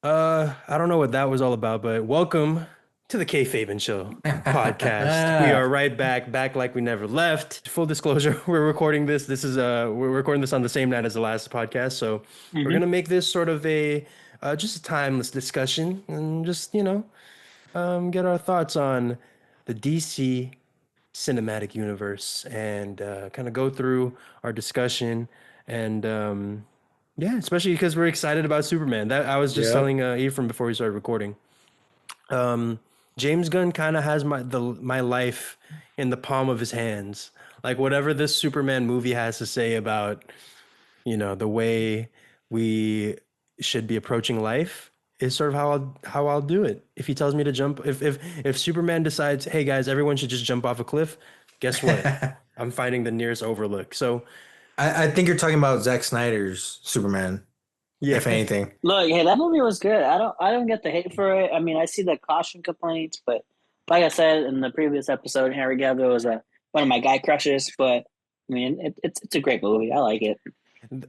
I don't know what that was all about, but welcome to the Kayfabe Show podcast. We are right back like we never left. Full disclosure, we're recording this. We're recording this on the same night as the last podcast, so we're Hmm. gonna make this sort of a just a timeless discussion and just get our thoughts on the DC cinematic universe and kind of go through our discussion and yeah, especially because we're excited about Superman. That I was just Yep. telling Ephraim before we started recording. Um, James Gunn kind of has my life in the palm of his hands. Like whatever this Superman movie has to say about, the way we should be approaching life is sort of how I'll do it. If he tells me to jump, if Superman decides, hey guys, everyone should just jump off a cliff, guess what? I'm finding the nearest overlook. So I think you're talking about Zack Snyder's Superman, yeah. if anything. Look, hey, that movie was good. I don't get the hate for it. I mean, I see the caution complaints, but like I said in the previous episode, Henry Cavill was one of my guy crushes. But I mean, it's a great movie. I like it.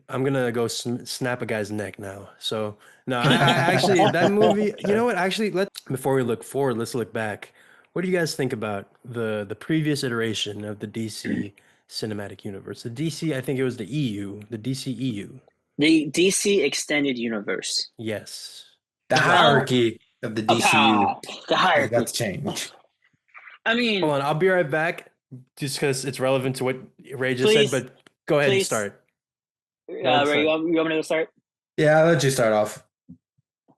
I'm gonna go snap a guy's neck now. So no, I actually that movie. You know what? Actually, let's before we look forward, let's look back. What do you guys think about the previous iteration of the DC cinematic universe? The DC, I think it was the EU, the DCEU. The DC Extended Universe. Yes. The What do you guys think? Well, hierarchy of the a DCU pow, the has got hierarchy. to change. I Hold mean, on, I'll be right back, just because it's relevant to what Ray just said. please, But go ahead and please, start. Go ahead and Ray, start. you want me to start? Yeah, I'll let you start off.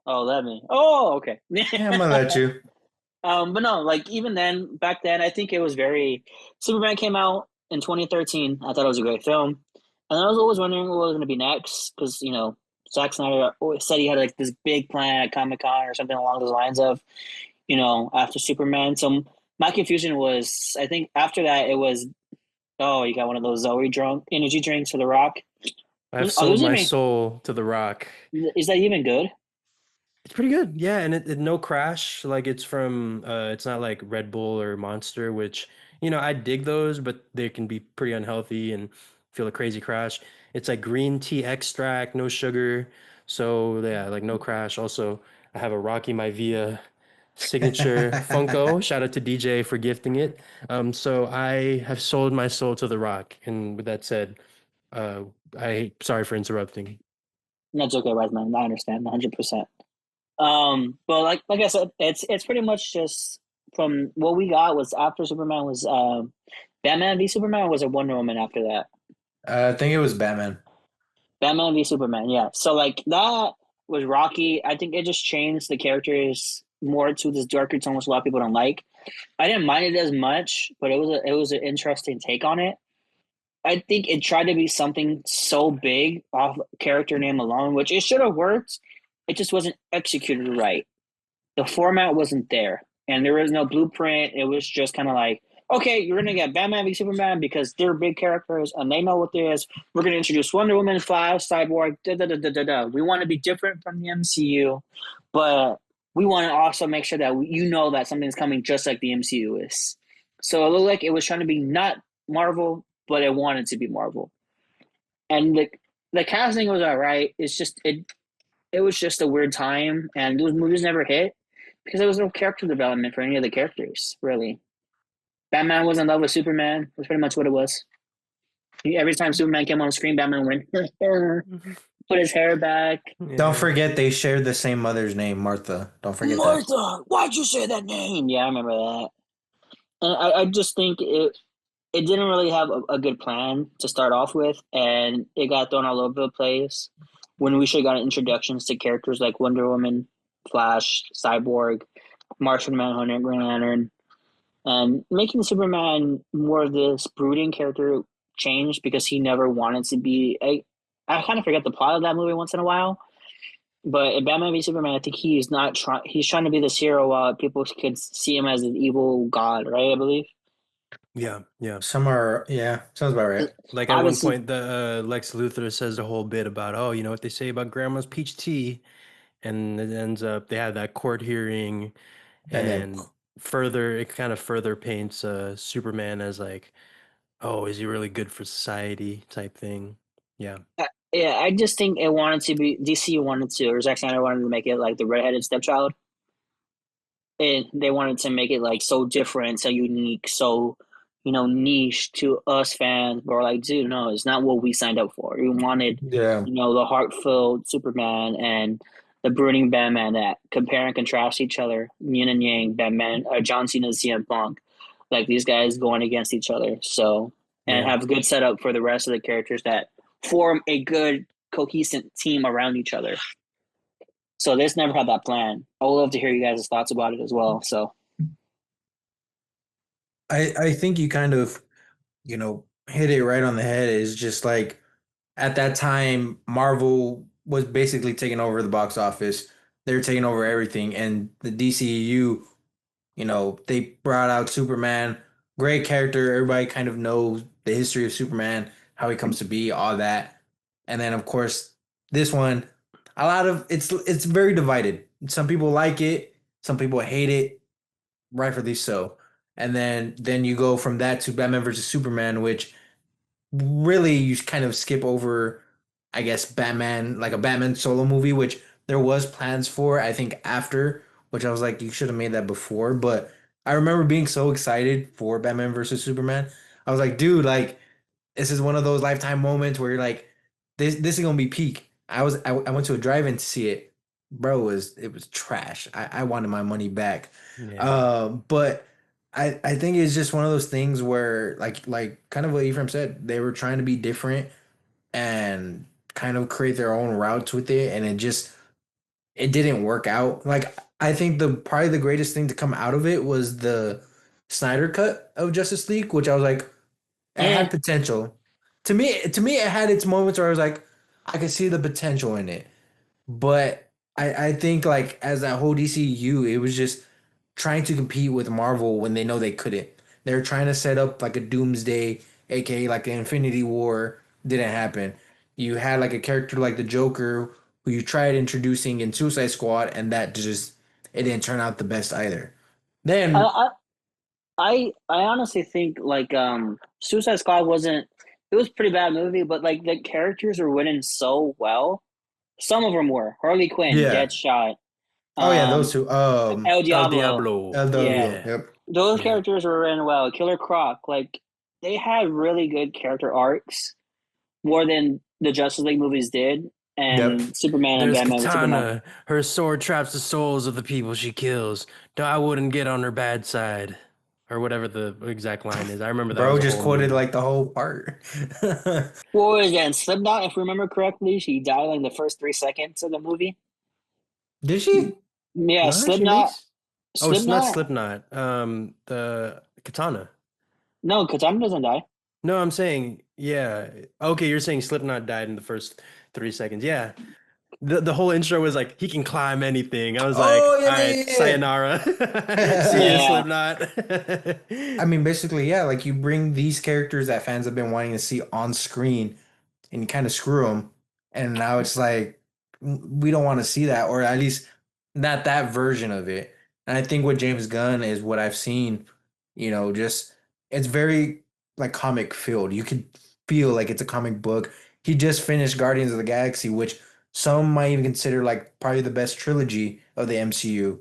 Oh, let me. Oh, okay. Yeah, I'm gonna let you. But no, like even then, back then, I think it was very. Superman came out in 2013. I thought it was a great film, and I was always wondering what was going to be next because Zack Snyder always said he had like this big plan at Comic Con or something along those lines of after Superman. So my confusion was, I think after that it was, oh, you got one of those Zoe drunk energy drinks for The Rock. I've Are sold those my even? soul to The Rock. Is that even good? It's pretty good. Yeah, and it no crash. Like it's not like Red Bull or Monster, which, I dig those, but they can be pretty unhealthy and feel a crazy crash. It's like green tea extract, no sugar. So yeah, like no crash. Also, I have a Rocky Maivia signature Funko. Shout out to DJ for gifting it. So I have sold my soul to The Rock. And with that said, uh sorry for interrupting. That's okay, Wiseman. I understand 100%. But like I said, it's pretty much just from what we got was after Superman was Batman v Superman, or was it Wonder Woman after that? I think it was Batman. Batman v Superman, yeah. So like that was Rocky. I think it just changed the characters more to this darker tone, which a lot of people don't like. I didn't mind it as much, but it was an interesting take on it. I think it tried to be something so big off character name alone, which it should have worked. It just wasn't executed right. The format wasn't there, and there was no blueprint. It was just kind of like, okay, you're gonna get Batman v Superman because they're big characters and they know what it is. We're gonna introduce Wonder Woman, Flash, Cyborg. Da da da da da da. We want to be different from the MCU, but we want to also make sure that you know that something's coming just like the MCU is. So it looked like it was trying to be not Marvel, but it wanted to be Marvel, and the casting was all right. It was just a weird time, and those movies never hit because there was no character development for any of the characters, really. Batman was in love with Superman. That's pretty much what it was. Every time Superman came on screen, Batman went, put his hair back. Don't Yeah. forget they shared the same mother's name, Martha. Don't forget that. Martha, why'd you say that name? Yeah, I remember that. And I just think it didn't really have a good plan to start off with, and it got thrown all over the place when we should have gotten introductions to characters like Wonder Woman, Flash, Cyborg, Martian Manhunter, Green Lantern, and making Superman more of this brooding character changed because he never wanted to be. I kind of forget the plot of that movie once in a while, but in Batman v Superman, I think he's not trying. He's trying to be this hero while people could see him as an evil god, right? I believe. Yeah, yeah. Some are, yeah, sounds about right. Like at one Obviously, point, the Lex Luthor says the whole bit about, oh, you know what they say about grandma's peach tea, and it ends up they have that court hearing, And then and it kind of further paints Superman as like, oh, is he really good for society type thing? Yeah. Yeah, I just think it wanted to be DC wanted to, or Zack Snyder wanted to make it like the redheaded stepchild, and they wanted to make it like so different, so unique, so niche to us fans. But we're like, dude, no, it's not what we signed up for. We wanted, Yeah. the heart-filled Superman and the brooding Batman that compare and contrast each other, yin and yang, Batman, John Cena, CM Punk, like these guys going against each other. So and Yeah. have a good setup for the rest of the characters that form a good cohesive team around each other. So this never had that plan. I would love to hear you guys' thoughts about it as well. So I think you kind of, hit it right on the head. Is just like at that time, Marvel was basically taking over the box office. They were taking over everything, and the DCEU, they brought out Superman, great character. Everybody kind of knows the history of Superman, how he comes to be, all that. And then of course, this one, a lot of it's very divided. Some people like it, some people hate it, rightfully so. And then you go from that to Batman versus Superman, which really you kind of skip over, I guess, Batman, like a Batman solo movie, which there was plans for, I think, after, which I was like, you should have made that before. But I remember being so excited for Batman versus Superman. I was like, dude, like this is one of those lifetime moments where you're like, this is gonna be peak. I went to a drive-in to see it. Bro, it was trash. I wanted my money back. Yeah. But I think it's just one of those things where like kind of what Ephraim said, they were trying to be different and kind of create their own routes with it, and it didn't work out. Like I think the probably the greatest thing to come out of it was the Snyder cut of Justice League, which I was like, it yeah, had potential. To me, it had its moments where I was like, I could see the potential in it. But I think like as that whole DCU, it was just trying to compete with Marvel when they know they couldn't. They're trying to set up like a Doomsday, aka like an Infinity War, didn't happen. You had like a character like the Joker who you tried introducing in Suicide Squad, and that just it didn't turn out the best either. I, Then I I honestly think like Suicide Squad wasn't. It was a pretty bad movie, but like the characters were winning so well. Some of them were Harley Quinn, yeah. Deadshot, Oh yeah, those um, two. El El Diablo. Diablo. El Yeah, Diablo. Yeah. Yep. those Yeah. characters were winning well. Killer Croc, like they had really good character arcs, more than the Justice League movies did, Yep. and Superman and There's Batman with Superman. Katana. Her sword traps the souls of the people she kills. No, I wouldn't get on her bad side. Or whatever the exact line is. I remember that Bro was a just whole quoted meme. like the whole part. What was that? Slipknot, if I remember correctly, she died like the first 3 seconds of the movie. Did she? Yeah, No, she Slipknot. makes. Oh, it's not Slipknot. Slipknot. The Katana. No, Katana doesn't die. No, I'm saying, yeah. Okay, you're saying Slipknot died in the first 3 seconds. Yeah. The whole intro was like he can climb anything. I was like, Oh all yeah, right, yeah, sayonara. See you, yeah. Yeah, Slipknot. I mean, basically, yeah. Like you bring these characters that fans have been wanting to see on screen, and you kind of screw them, and now it's like we don't want to see that, or at least not that version of it. And I think what James Gunn is what I've seen, just it's very like comic filled. You could feel like it's a comic book. He just finished Guardians of the Galaxy, which some might even consider like probably the best trilogy of the MCU.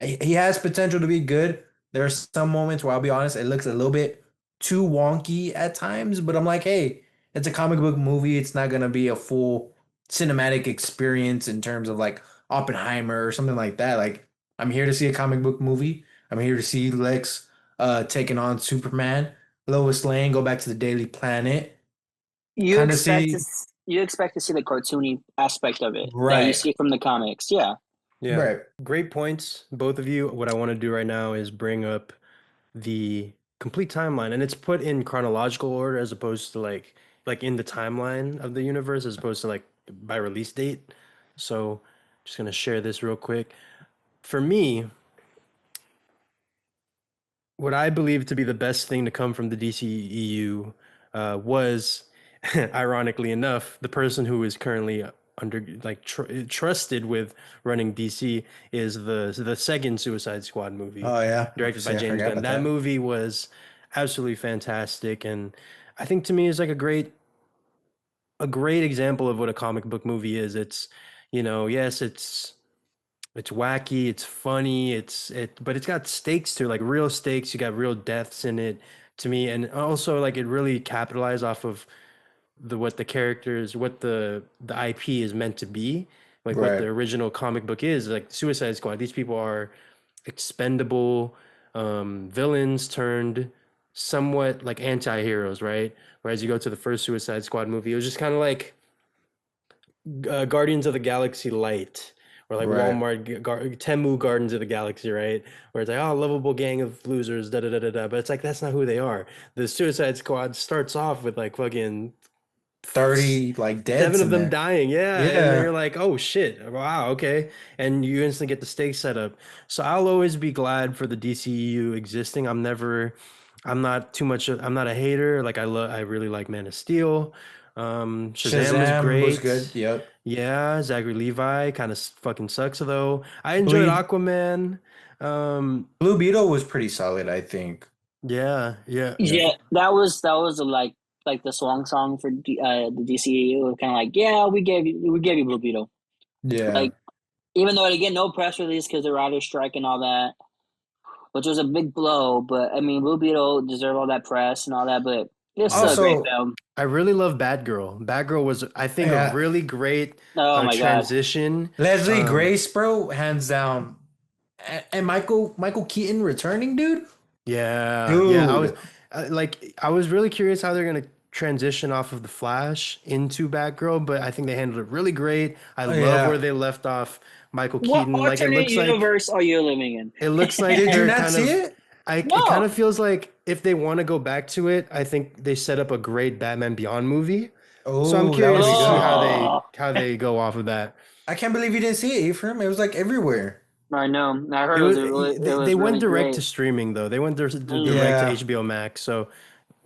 He has potential to be good. There are some moments where I'll be honest, it looks a little bit too wonky at times, but I'm like, hey, it's a comic book movie. It's not gonna be a full cinematic experience in terms of like Oppenheimer or something like that. Like, I'm here to see a comic book movie. I'm here to see Lex taking on Superman, Lois Lane go back to the Daily Planet, you kind of expect to see you expect to see the cartoony aspect of it that you right, see from the comics. Yeah, Yeah, right. great points, both of you. What I want to do right now is bring up the complete timeline, and it's put in chronological order as opposed to like in the timeline of the universe as opposed to like by release date. So, just gonna share this real quick. For me, what I believe to be the best thing to come from the DCEU was, ironically enough, the person who is currently under trusted with running DC is the second Suicide Squad movie, Oh yeah, directed by see, I James forgot Gunn. about That that. movie was absolutely fantastic, and I think to me is like a great a great example of what a comic book movie is. It's, yes, it's wacky, it's funny, but it's got stakes to it, like real stakes. You got real deaths in it to me, and also like it really capitalized off of what the characters, what the IP is meant to be, like what the Right. original comic book is. Like Suicide Squad, these people are expendable villains turned somewhat like anti-heroes, right? Whereas you go to the first Suicide Squad movie, it was just kind of like Guardians of the Galaxy Light, or like Right. Temu Gardens of the Galaxy, right? Where it's like, oh, lovable gang of losers, da da da da da. But it's like that's not who they are. The Suicide Squad starts off with like fucking 30 like seven deaths of in them there. dying, yeah, and then Yeah. you're like, oh shit, wow, okay, and you instantly get the stakes set up. So I'll always be glad for the DCEU existing. I'm not too much, I'm not a hater. Like I really like Man of Steel. Shazam was Shazam was good. great. Yep. Yeah, Zachary Levi kind of fucking sucks though. I enjoyed Bleed Aquaman. Um, Blue Beetle was pretty solid, I think. yeah, yeah, Yeah. Yeah, that was like the swan song for the DCEU. Kind of like, yeah, we gave you Blue Beetle. Yeah. Like, even though again, no press release because the writer's strike and all that, which was a big blow. But I mean, Blue Beetle deserved all that press and all that. But it's still a uh, great Also, film. I really love Batgirl. Batgirl was, I think, a yeah, really great Oh my god. transition. Leslie Um, Grace, bro, hands down. And Michael Keaton returning, dude? yeah, yeah. Dude. I was really curious how they're gonna transition off of the Flash into Batgirl, but I think they handled it really great. I Oh, love where yeah. they left off Michael What Keaton. Like alternate universe are you living in? it looks like Did you they're not kind see of. it? It kind No. of feels like if they want to go back to it, I think they set up a great Batman Beyond movie. So I'm Oh, that would curious be to see good. Oh, how they go off of that. I can't believe you didn't see it, Ephraim. It was like everywhere. I know. I heard It it was was a really it they was went really direct to great. streaming though. They went direct to Mm. Yeah. HBO Max. So,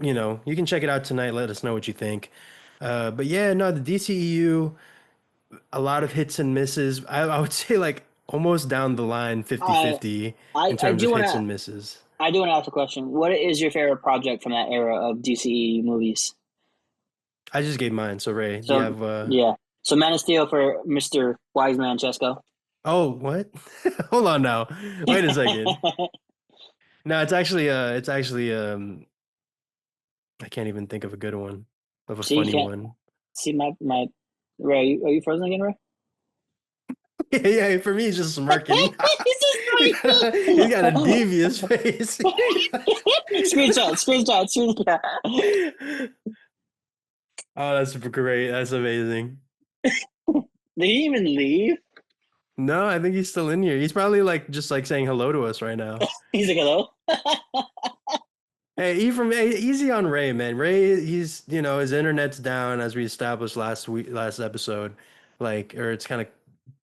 you can check it out tonight. Let us know what you think. But yeah, no, the DCEU, a lot of hits and misses. I would say like almost down the line fifty I fifty I in I terms do of want hits to and misses. I do want to ask a question. What is your favorite project from that era of DCE movies? I just gave mine. So Ray, do you So have yeah, so Man of Steel for Mr. Wiseman Chesko. oh, what? Hold on now. Wait a second. No, it's actually I can't even think of a good one, of a See, you funny can't one. see my Ray. Are you frozen again, Ray? Yeah, yeah, for me, he's just smirking. This is He's got a crazy. devious face. Screenshot. Oh, that's great. That's amazing. Did he even leave? No, I think he's still in here. He's probably like just like saying hello to us right now. He's like, hello. Hey, easy on Ray, man. Ray, his internet's down as we established last episode, like, or it's kind of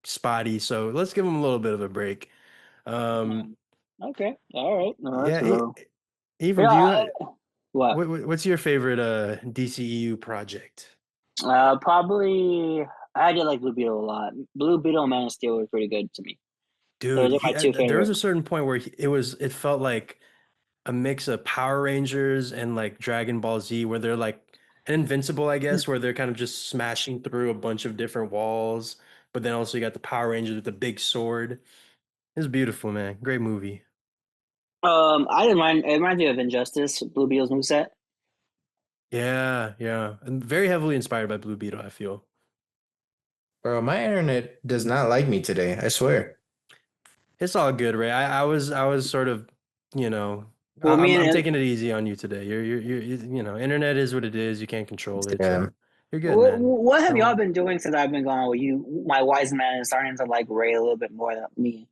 spotty. So let's give him a little bit of a break. Um, Okay, all right. No, that's yeah, cool. Ephraim, Yeah. What? what's your favorite DCEU project? Probably. I did like Blue Beetle a lot. Blue Beetle and Man of Steel were pretty good to me. Dude, Those are my two there was favorite. a certain point where it felt like a mix of Power Rangers and like Dragon Ball Z, where they're like Invincible, I guess, where they're kind of just smashing through a bunch of different walls. But then also you got the Power Rangers with the big sword. It's beautiful, man. Great movie. I didn't mind. It reminds me of Injustice, Blue Beetle's moveset. Yeah, yeah. And very heavily inspired by Blue Beetle, I feel. Bro, my internet does not like me today, I swear. It's all good, Ray. I was sort of, you know, Well, me I'm and taking it easy on you today. Internet is what it is. You can't control it, Yeah. so you're good, man. what have y'all No, been doing since I've been gone with you? My wise man is starting to like Ray a little bit more than me.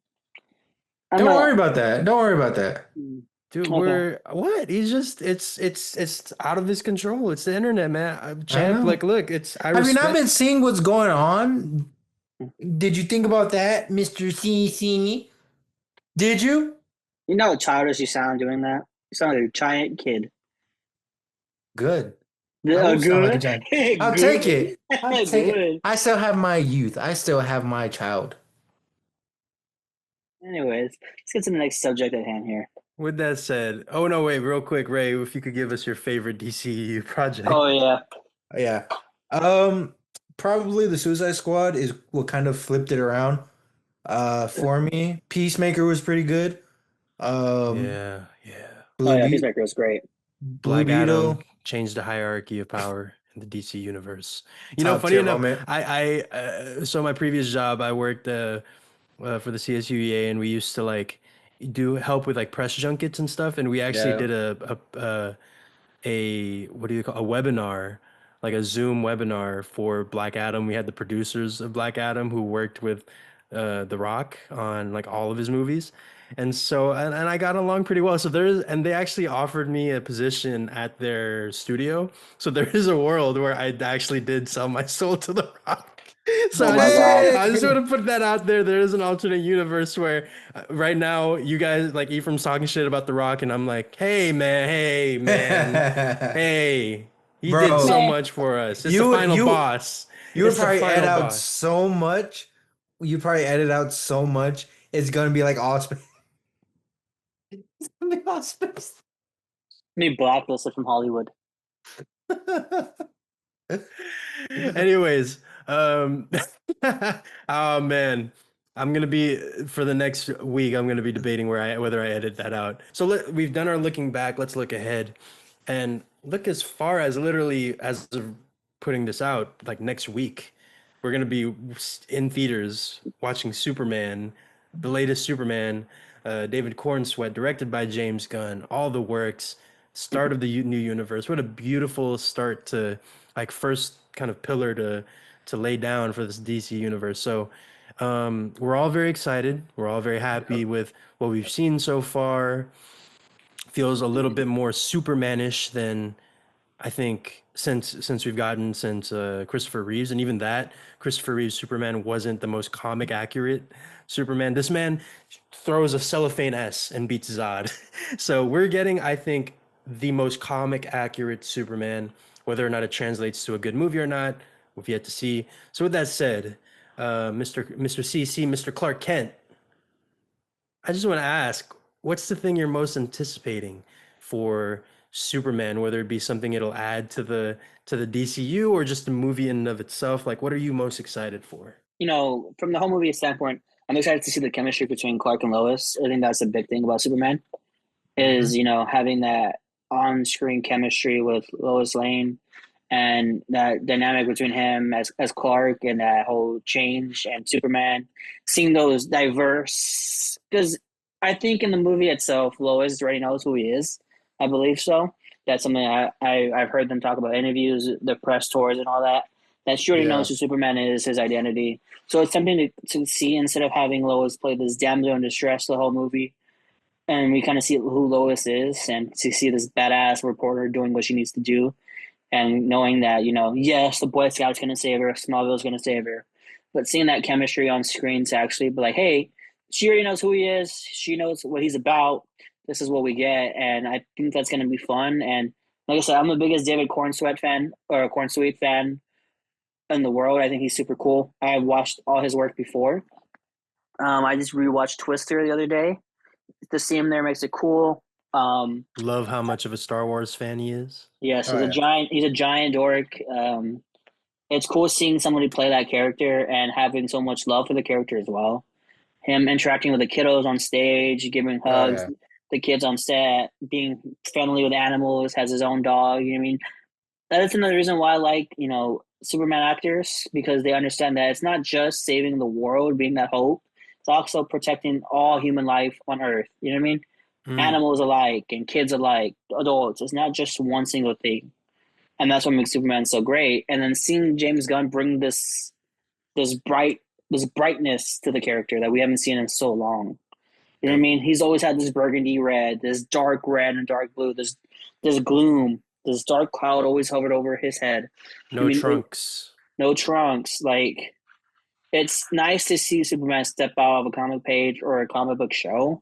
I'm Don't a worry about that. Don't worry about that. dude, okay. we're what? He's just it's out of his control. It's the internet, man. I Champ, know. like, look, it's I Have you not been respect. seeing what's going on? Did you think about that, Mr. Cini? Did you? You know how childish you sound doing that. You sound like a giant kid. Good. I will sound like a Good, giant. I'll take good, it. I'll take it. good. I still have my youth. I still have my child. Anyways, let's get to the next subject at hand here. With that said, oh no, wait, real quick, Ray, if you could give us your favorite DCU Oh project. yeah. Yeah. Um, Probably the Suicide Squad is what kind of flipped it around. For me, Peacemaker was pretty good. Um, Yeah, yeah. Oh Blue yeah, Be Peacemaker was great. Blue Black Adam Beetle, changed the hierarchy of power in the DC universe. top Funny tier enough, moment. so my previous job, I worked for the CSUEA, and we used to like do help with like press junkets and stuff, and we actually Yeah. did a what do you call a webinar, like a Zoom webinar for Black Adam. We had the producers of Black Adam who worked with The Rock on like all of his movies. And so and I got along pretty well. So there's and they actually offered me a position at their studio. So there is a world where I actually did sell my soul to The Rock. So Oh my god. I just Hey! want to put that out there. There is an alternate universe where right now you guys like Ephraim's talking shit about The Rock, and I'm like, hey man, hey, he did Bro, so Man, much for us. It's the you would final you boss. you would It's the probably edit final out boss. so much. You probably edit out so much. It's gonna be like all space. It's gonna be all space. me blacklisted from Hollywood. Anyways, um, oh man, I'm gonna be for the next week. I'm gonna be debating whether I edit that out. So we've done our looking back. Let's look ahead, and look as far as literally as of putting this out, like next week, we're gonna be in theaters watching Superman, the latest Superman, David Cornsweet, directed by James Gunn. All the works, start of the new universe. What a beautiful start to like first kind of pillar to lay down for this DC universe. So we're all very excited. We're all very happy Yep. with what we've seen so far. Feels a little bit more Supermanish than I think since we've gotten since Christopher Reeves, and even that Christopher Reeves Superman wasn't the most comic accurate Superman. This man throws a cellophane S and beats Zod. So we're getting, I think, the most comic accurate Superman. Whether or not it translates to a good movie or not, we've yet to see. So with that said, Mr. CC, Mr. Clark Kent, I just want to ask, what's the thing you're most anticipating for Superman, whether it be something it'll add to the DCU or just the movie in and of itself? Like, what are you most excited for? From the whole movie standpoint, I'm excited to see the chemistry between Clark and Lois. I think that's a big thing about Superman is, Hmm. having that on-screen chemistry with Lois Lane and that dynamic between him as Clark and that whole change and Superman, seeing those diverse because I think in the movie itself, Lois already knows who he is. I believe so. That's something I've heard them talk about interviews, the press tours, and all that. That she already knows Yeah. who Superman is, his identity. So it's something to see instead of having Lois play this damsel in distress the whole movie and we kind of see who Lois is, and to see this badass reporter doing what she needs to do, and knowing that yes, the Boy Scout's going to save her, Smallville's going to save her, but seeing that chemistry on screen to actually be like, hey, she already knows who he is, she knows what he's about. This is what we get, and I think that's going to be fun. And like I said, I'm the biggest David Cornsweet fan or Cornsweet fan in the world. I think he's super cool. I watched all his work before. I just rewatched Twister the other day. To see him there makes it cool. Um, Love how much of a Star Wars fan he is. yes, Oh he's a yeah. giant. He's a giant dork. It's cool seeing somebody play that character and having so much love for the character as well. Him interacting with the kiddos on stage, giving Oh hugs, yeah. the kids on set, being friendly with animals, has his own dog. You know what I mean? That's another reason why I like Superman actors because they understand that it's not just saving the world, being that hope. It's also protecting all human life on Earth. You know what I mean? Mm, Animals alike and kids alike, adults. It's not just one single thing, and that's what makes Superman so great. And then seeing James Gunn bring this bright this brightness to the character that we haven't seen in so long. You know what I yep. mean? He's always had this burgundy red, this dark red and dark blue, this gloom, this dark cloud always hovered over his head. I No mean, trunks. no trunks. Like it's nice to see Superman step out of a comic page or a comic book show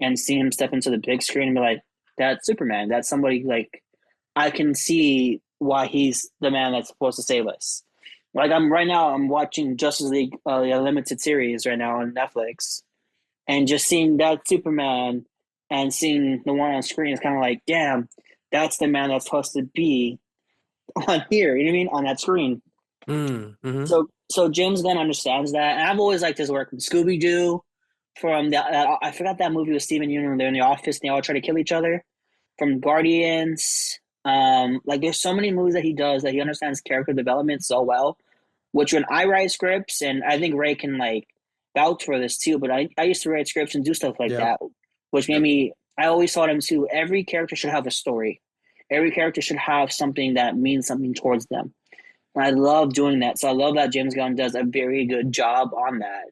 and see him step into the big screen and be like, that's Superman. That's somebody like I can see why he's the man that's supposed to save us. Like I'm watching Justice League, the limited series right now on Netflix, and just seeing that Superman and seeing the one on screen is kind of like, damn, that's the man that's supposed to be on here. You know what I mean? On that screen. Mm-hmm. So James Gunn understands that, and I've always liked his work from Scooby Doo, from I forgot that movie with Steven Union. They're in the office and they all try to kill each other. From Guardians, like there's so many movies that he does that he understands character development so well. Which when I write scripts, and I think Ray can like vouch for this too, but I used to write scripts and do stuff like Yep. that, which made Yep. me. I always taught him too. Every character should have a story. Every character should have something that means something towards them. And I love doing that. So I love that James Gunn does a very good job on that.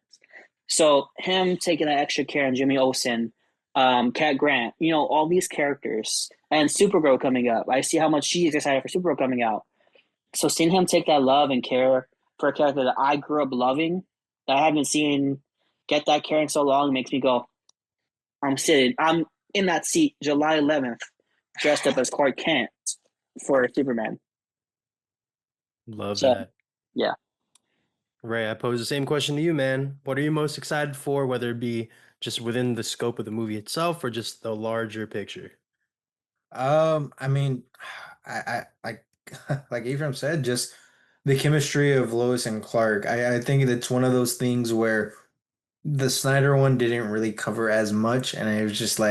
So him taking that extra care on Jimmy Olsen, Cat Grant, all these characters, and Supergirl coming up. I see how much she's excited for Supergirl coming out. So seeing him take that love and care for a character that I grew up loving, that I haven't seen get that care in so long, makes me go, I'm in that seat July 11th, dressed up as Clark Kent for Superman. Love So that. yeah. Ray, I pose the same question to you, man. What are you most excited for, whether it be just within the scope of the movie itself or just the larger picture? I mean, I like like Ephraim said, just the chemistry of Lois and Clark. I think it's one of those things where the Snyder one didn't really cover as much, and it was just all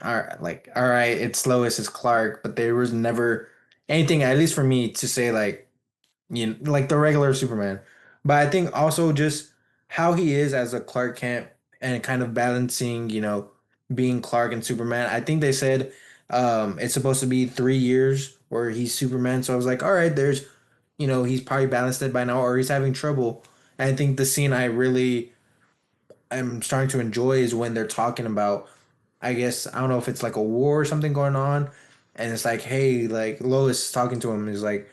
right, it's Lois, it's Clark, but there was never anything, at least for me, to say like like the regular Superman. But I think also just how he is as a Clark Kent and kind of balancing, being Clark and Superman. I think they said it's supposed to be 3 years where he's Superman. So I was like, all right, there's, he's probably balanced it by now or he's having trouble. And I think the scene I really am starting to enjoy is when they're talking about, I guess, I don't know if it's like a war or something going on. And it's like, hey, like Lois is talking to him is like,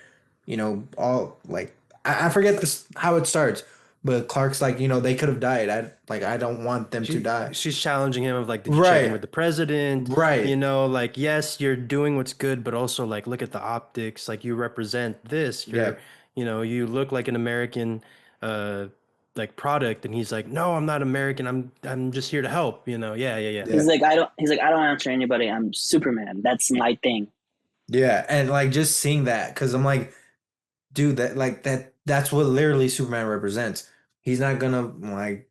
all like, I forget this how it starts, but Clark's like, they could have died. I don't want them to die. She's challenging him of like, did you check in Right. with the president? Right. Like, yes, you're doing what's good, but also like, look at the optics. Like, you represent this. Yeah. You look like an American, uh, like product. And he's like, no, I'm not American. I'm just here to help. Yeah, yeah, yeah. Yeah. He's like, I don't answer anybody. I'm Superman. That's my thing. Yeah. And like just seeing that, because I'm like, dude, that's what literally Superman represents. He's not gonna like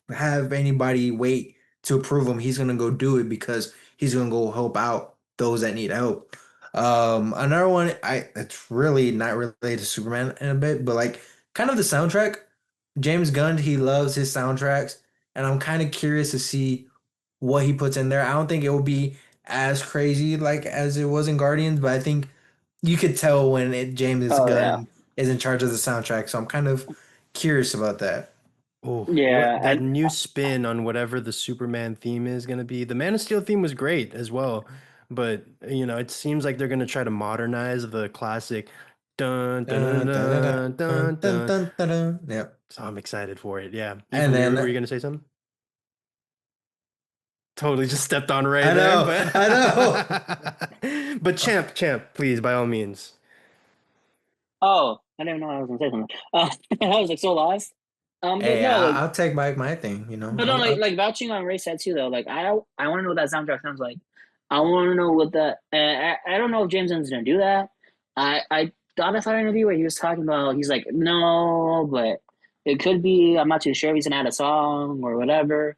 have anybody wait to approve him. He's gonna go do it because he's gonna go help out those that need help. Another one, it's really not related to Superman in a bit, but like kind of the soundtrack. James Gunn, he loves his soundtracks, and I'm kind of curious to see what he puts in there. I don't think it will be as crazy like as it was in Guardians, but I think you could tell when James Oh yeah, Gunn is in charge of the soundtrack. So I'm kind of curious about that. Oh, yeah, what that new spin on whatever the Superman theme is going to be. The Man of Steel theme was great as well, but it seems like they're going to try to modernize the classic dun dun dun Dun, dun, dun, dun, dun dun, dun dun, dun. dun, dun, dun. Yep. So I'm excited for it. Yeah. And Ephraim, were then you going to say something? Totally just stepped on Ray I there, know, but I know. but champ, please, by all means. Oh, I didn't know I was gonna say something. I was like so lost. But Hey, no, I'll take back my thing. but no, like vouching on Ray said too though. Like I want to know what that soundtrack sounds like. I want to know what the. I don't know if James Gunn's gonna do that. I thought I saw an interview where he was talking about. He's like, no, but it could be. I'm not too sure if he's gonna add a song or whatever.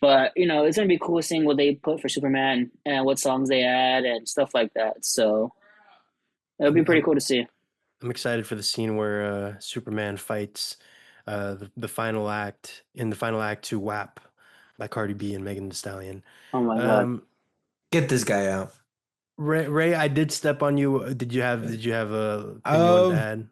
But it's gonna be cool seeing what they put for Superman and what songs they add and stuff like that. So it'll be I'm, pretty I'm cool to see. I'm excited for the scene where Superman fights the final act in the final act to WAP by Cardi B and Megan Thee Stallion. Oh my god. Um, get this guy out. Ray, I did step on you. Did you have a thing you wanted to Um, add?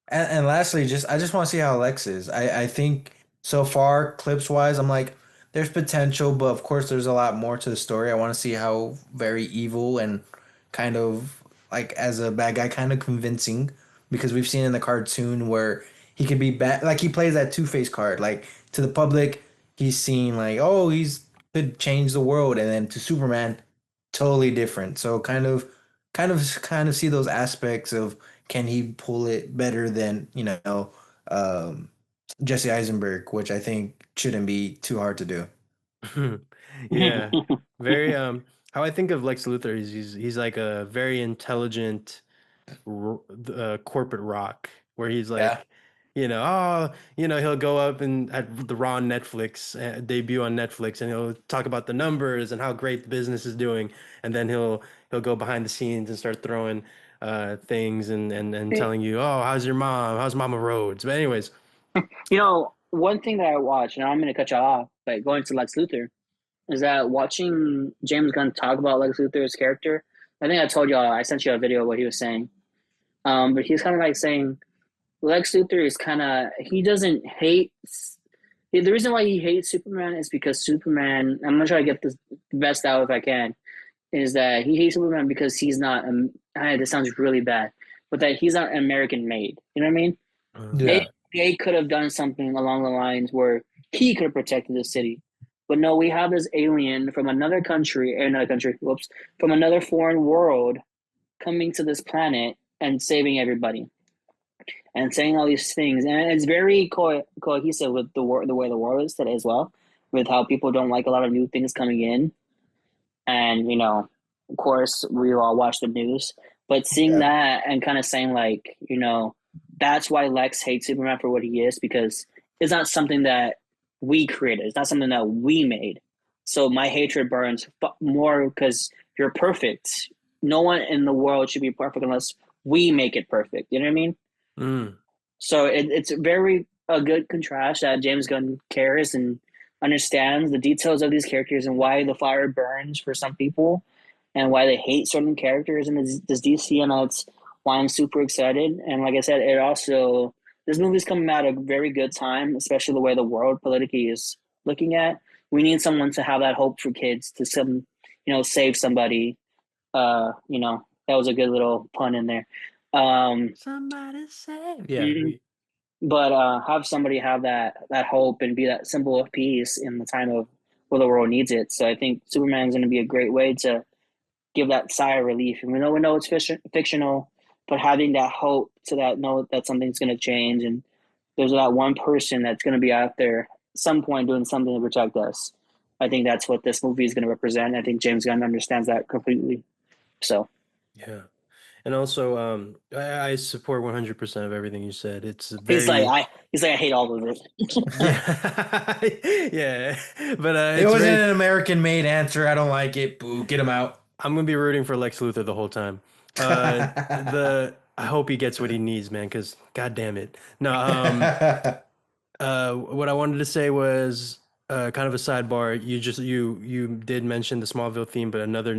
and lastly, I just want to see how Lex is. I think so far, clips wise, I'm like, there's potential, but of course, there's a lot more to the story. I want to see how very evil and kind of like as a bad guy, kind of convincing, because we've seen in the cartoon where he could be bad, like he plays that Two-Face card. Like to the public, he's seen like, oh, he's could change the world, and then to Superman, totally different. So kind of see those aspects of can he pull it better than, um, Jesse Eisenberg, which I think shouldn't be too hard to do. Yeah, very how I think of Lex Luthor is he's like a very intelligent corporate rock, where he's Yeah. like, he'll go up and at the Raw Netflix debut on Netflix, and he'll talk about the numbers and how great the business is doing, and then he'll go behind the scenes and start throwing things and telling you, oh, how's your mom? How's Mama Rhodes? But anyways, One thing that I watched, and I'm going to cut you off, but going to Lex Luthor, is that watching James Gunn talk about Lex Luthor's character. I think I told y'all, I sent you a video of what he was saying. But he's kind of like saying Lex Luthor is kind of, he doesn't hate. The reason why he hates Superman is because Superman, I'm going to try to get this the best out if I can, is that he hates Superman because he's not, this sounds really bad, but that he's not American made. You know what I mean? They Yeah. they could have done something along the lines where he could have protected the city. But no, we have this alien from whoops, from another foreign world coming to this planet and saving everybody and saying all these things. And it's very cohesive with the way the world is today as well, with how people don't like a lot of new things coming in. And, of course, we all watch the news. But seeing Yeah. that and kind of saying, like, that's why Lex hates Superman for what he is, because it's not something that we created. It's not something that we made. So my hatred burns more because you're perfect. No one in the world should be perfect unless we make it perfect. You know what I mean? mm, So it's very a good contrast that James Gunn cares and understands the details of these characters and why the fire burns for some people and why they hate certain characters in this DC, and that's why I'm super excited. And like I said, this movie's coming out at a very good time, especially the way the world politically is looking at. We need someone to have that hope for kids to save somebody. That was a good little pun in there. Um, somebody save. Yeah, mhm. But have somebody have that hope and be that symbol of peace in the time of where the world needs it. So I think Superman's going to be a great way to give that sigh of relief. And we know it's fictional, but having that hope to that know that something's going to change and there's that one person that's going to be out there at some point doing something to protect us. I think that's what this movie is going to represent. I think James Gunn understands that completely. So yeah. And also, I support 100% of everything you said. It's he's like very, I hate all of it. yeah, yeah. But It it's wasn't very. an American made answer. I don't like it. Boo, get him out. I'm gonna be rooting for Lex Luthor the whole time. I hope he gets what he needs, man. Because God damn it. No, what I wanted to say was kind of a sidebar. You did mention the Smallville theme, but another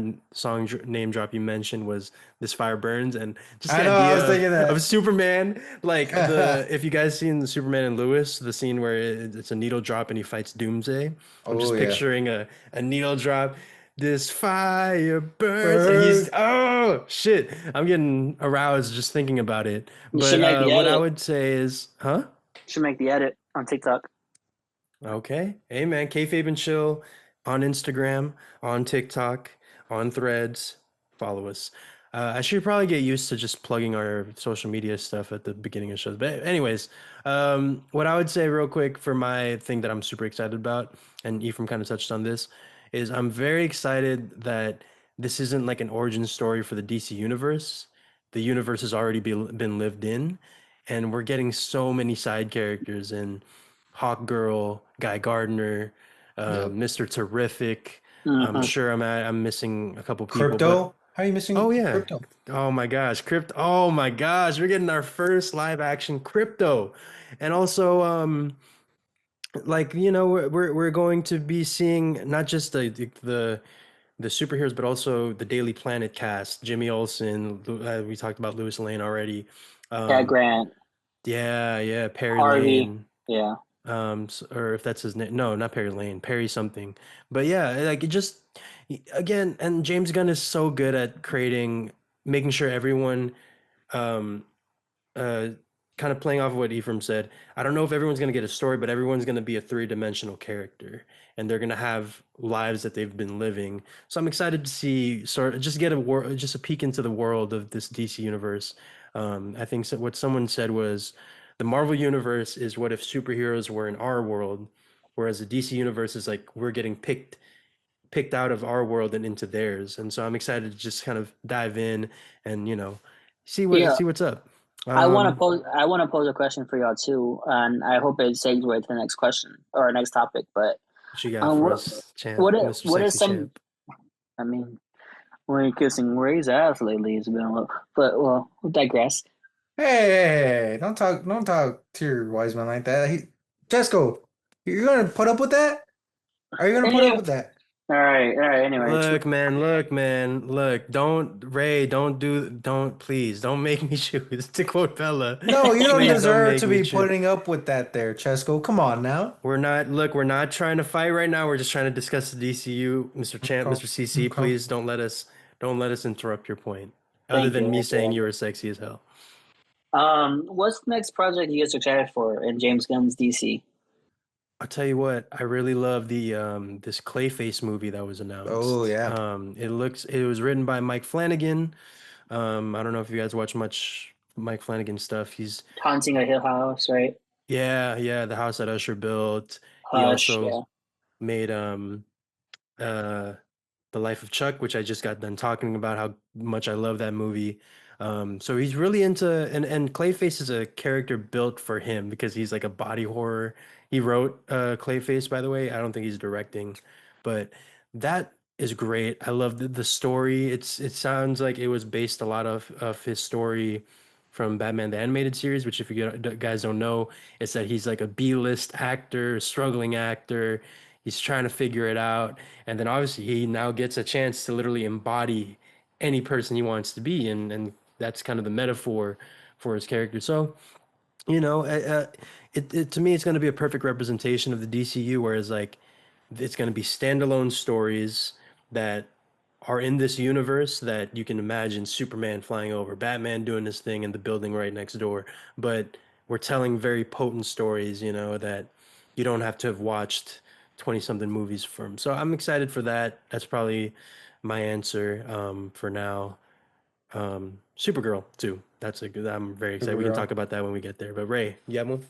name drop you mentioned was "This Fire Burns," and just the I know, I was idea thinking of that. Superman, like if you guys seen the Superman and Lewis, the scene where it's a needle drop and he fights Doomsday. I'm Oh just yeah. picturing a needle drop. This fire burns, and he's Bird. oh shit! I'm getting aroused just thinking about it. You But should make the what I edit. would say is, huh? Should make the edit on TikTok. Okay. Hey man, Kayfabe and Chill on Instagram, on TikTok, on Threads. Follow us. I should probably get used to just plugging our social media stuff at the beginning of shows. But anyways, what I would say real quick for my thing that I'm super excited about, and Ephraim kind of touched on this, is I'm very excited that this isn't like an origin story for the DC universe. The universe has already been lived in, and we're getting so many side characters and Hawk Girl, Guy Gardner, Yep. Mr. Terrific. I'm Mm-hmm. sure I'm missing a couple people, but Crypto. How are you oh missing yeah. crypto? Oh my gosh, Crypto. Oh my gosh, we're getting our first live action Crypto. And also like we're going to be seeing not just the superheroes but also the Daily Planet cast, Jimmy Olsen, we talked about Lewis Lane already. Cat Um Grant, yeah, yeah, Perry Harvey. Lane. Yeah. Or if that's his name, no, not Perry Lane, Perry something. But yeah, like it just again, and James Gunn is so good at making sure everyone, um, uh, kind of playing off of what Ephraim said. I don't know if everyone's gonna get a story, but everyone's gonna be a three-dimensional character, and they're gonna have lives that they've been living. So I'm excited to see sort of just get just a peek into the world of this DC universe. I think what someone said was the Marvel universe is what if superheroes were in our world, whereas the DC universe is like we're getting picked out of our world and into theirs. And so I'm excited to just kind of dive in and Yeah, see what's up. I Um, want to pose a question for y'all too, and I hope it segues to the next question or next topic. But what you got um, for what us, champ, Mr. what is Sexy some? Champ? I mean, we ain't kissing Ray's ass lately. It's been a little, but well, we'll digress. Hey, don't talk to your wise man like that. Jesco, you're gonna put up with that? Are you gonna put up Anyway, with that? all right. Anyway, Look, man, look, don't, please, don't make me choose. To quote Bella, No, you don't please don't deserve make to me be choose. putting up with that there, Chesco. Come on now. We're not trying to fight right now. We're just trying to discuss the DCU. Mr. Champ, Okay, Mr. CC, okay. please don't let us interrupt your point. Other thank you, than me thank you, saying thank you you. were sexy as hell. What's the next project you guys are excited for in James Gunn's DC? I'll tell you what, I really love the this Clayface movie that was Oh announced. yeah. It was written by Mike Flanagan. I don't know if you guys watch much Mike Flanagan stuff. He's Haunting a Hill House, right? yeah, the house that Usher built. He Hush, also yeah. made uh The Life of Chuck, which I just got done talking about how much I love that movie. So he's really into and Clayface is a character built for him because he's like a body horror. He wrote Clayface, by the way. I don't think he's directing, but that is great. I love the story. It sounds like it was based a lot of his story from Batman the Animated Series, which if guys don't know, it's that he's like a B-list actor, struggling actor. He's trying to figure it out. And then obviously he now gets a chance to literally embody any person he wants to be. And that's kind of the metaphor for his character. So, you know, to me, it's going to be a perfect representation of the DCU, whereas like it's going to be standalone stories that are in this universe that you can imagine Superman flying over, Batman doing his thing in the building right next door. But we're telling very potent stories, you know, that you don't have to have watched 20 something movies from. So I'm excited for that. That's probably my answer for now. Supergirl too. That's a good. I'm very excited. We can talk Supergirl. about that when we get there. But Ray, you have one?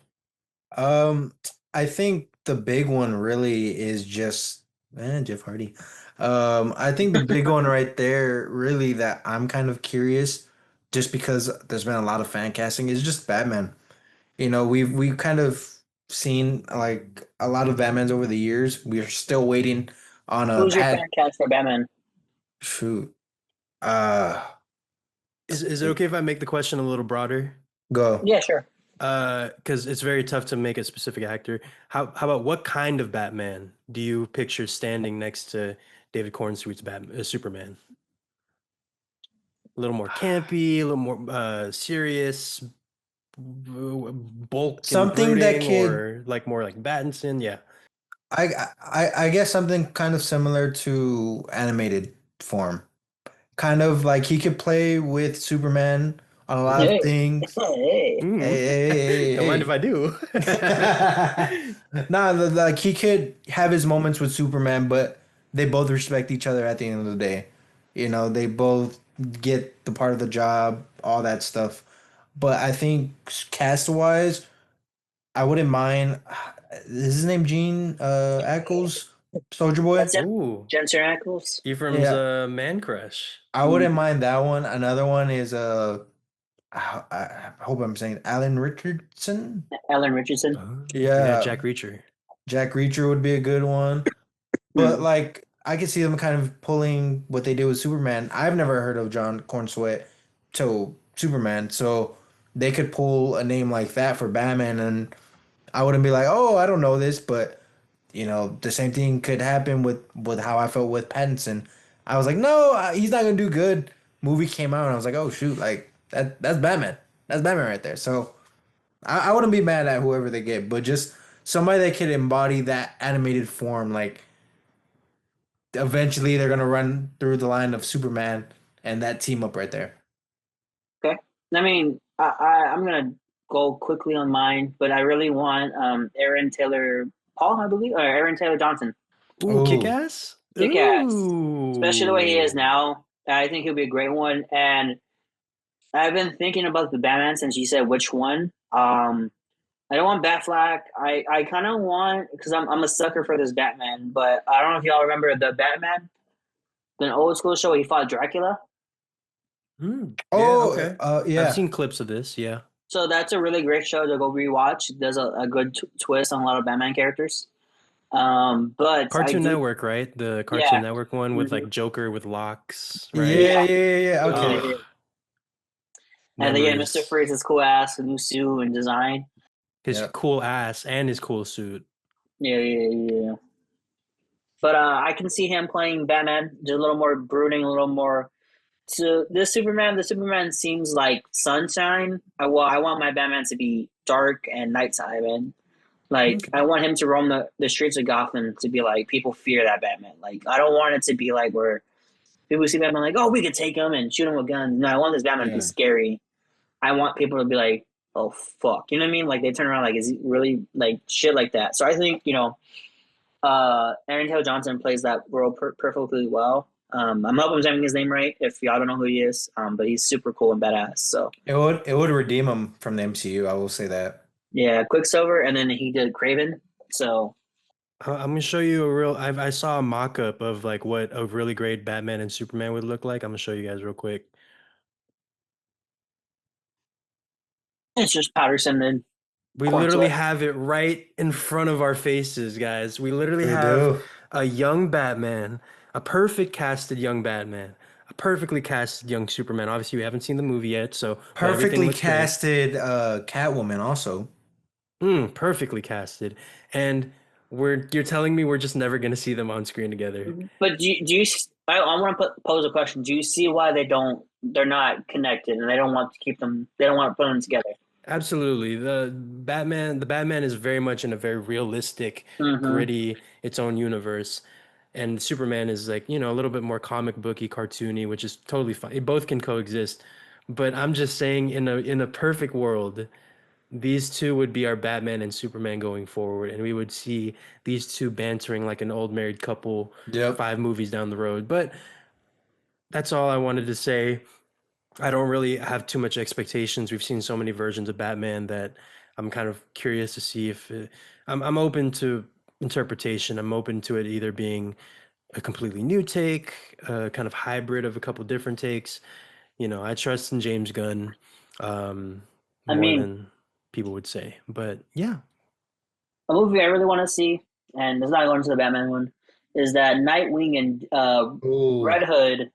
Um, I think the big one really is just Jeff Hardy. I think the big one right there, really that I'm kind of curious, just because there's been a lot of fan casting, is just Batman. We've kind of seen like a lot of Batmans over the years. We're still waiting on a Who's your fan Pat cast for Batman? shoot. Uh, Is it okay if I make the question a little broader? go. Yeah, sure. Because it's very tough to make a specific actor. How about what kind of Batman do you picture standing next to David Cornsweet's Batman, Superman? A little more campy, a little more serious, bulk and Something that brooding, could or like more like Battinson? Yeah. I guess something kind of similar to animated form. Kind of like he could play with Superman on a lot of Hey, things. hey. Hey, Mm. hey, Don't mind hey, if I do. hey. Nah, like he could have his moments with Superman, but they both respect each other at the end of the day. They both get the part of the job, all that stuff. But I think cast-wise, I wouldn't mind. Is his name Gene Ackles, Soldier Boy? That's it. Ooh, Jensen Ackles. Ephraim's Yeah, Man Crush. I wouldn't Mm. mind that one. Another one is I hope I'm saying Alan Richardson. Ellen Richardson. Oh, yeah, Yeah, Jack Reacher. Jack Reacher would be a good one. But Mm. like I could see them kind of pulling what they did with Superman. I've never heard of John Cornsweet to Superman, so they could pull a name like that for Batman, and I wouldn't be like, oh, I don't know this, but the same thing could happen with how I felt with Pattinson. I was like, no, he's not gonna do good. Movie came out, and I was like, oh shoot, like that's Batman. That's Batman right there. So I wouldn't be mad at whoever they get, but just somebody that could embody that animated form. Like eventually, they're gonna run through the line of Superman and that team up right there. Okay. I mean, I'm gonna go quickly on mine, but I really want Aaron Taylor Paul, I believe, or Aaron Taylor Johnson. Ooh, kick Oh, ass. Kick ass, especially the way he is Ooh. now. I think he'll be a great one. And I've been thinking about the Batman since you said which one. I don't want Batflack. I kind of want because I'm a sucker for this Batman, but I don't know if y'all remember the Batman, the old school show. He fought Dracula. Yeah, Oh, okay. I've yeah. seen clips of this. Yeah. So that's a really great show to go rewatch. There's a good twist on a lot of Batman characters. But I Cartoon do, Network, right? The Cartoon yeah. Network one with Mhm. like Joker with locks, right? Yeah, Yeah, yeah, yeah, yeah. yeah, yeah, Okay. yeah. Oh, And they get Mr. memories. Freeze's cool ass, a new suit and design. His Yeah. cool ass and his cool suit. Yeah, yeah, yeah, yeah. But I can see him playing Batman, just a little more brooding, a little more. So this Superman, the Superman seems like sunshine. I want my Batman to be dark and nighttime, and like I Okay. want him to roam the streets of Gotham to be like people fear that Batman. Like I don't want it to be like where people see Batman like, oh, we could take him and shoot him with guns. No, I want this Batman to be Yeah. scary. I want people to be like, oh fuck, you know what I mean? Like they turn around like, is he really like shit like that? So I think Aaron Taylor Johnson plays that role perfectly well. I'm hoping I'm saying his name right. If y'all don't know who he is, but he's super cool and badass. So It would redeem him from the MCU, I will say that. yeah, Quicksilver, and then he did Craven. So I'm gonna show you a real. I saw a mock-up of like what a really great Batman and Superman would look like. I'm gonna show you guys real quick. it's just Patterson and We Corn literally Sweat. have it right in front of our faces, guys. We literally We have do. a young Batman, a perfect casted young Batman, a perfectly casted young Superman. Obviously, we haven't seen the movie yet, so but everything Perfectly looks great. casted Catwoman also. Perfectly casted. And you're telling me we're just never gonna see them on screen together. But do you? I want to pose a question. Do you see why they don't? They're not connected, and they don't want to keep them. They don't want to put them together. Absolutely. The Batman is very much in a very realistic, Mm-hmm. gritty, its own universe. And Superman is like, a little bit more comic booky, cartoony, which is totally fine. Both can coexist. But I'm just saying in a perfect world, these two would be our Batman and Superman going forward, and we would see these two bantering like an old married couple Yep. 5 movies down the road. But that's all I wanted to say. I don't really have too much expectations. We've seen so many versions of Batman that I'm kind of curious to see if I'm open to interpretation. I'm open to it either being a completely new take, a kind of hybrid of a couple different takes. I trust in James Gunn I more mean, than people would say. But yeah, a movie I really want to see, and it's not going to the Batman one, is that Nightwing and Ooh, Red Hood,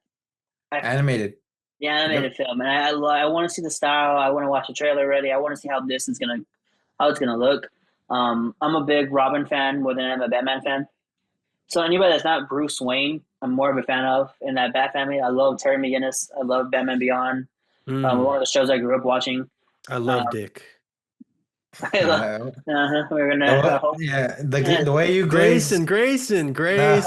I, animated. the animated Yep. film, and I want to see the style. I want to watch the trailer already. I want to see how it's gonna look. I'm a big Robin fan more than I'm a Batman fan. So anybody that's not Bruce Wayne, I'm more of a fan of in that Bat family. I love Terry McGinnis. I love Batman Beyond. One mm, of the shows I grew up watching. I love Um, Dick. I love, we're gonna hope. Yeah, the way you glazed. Grayson,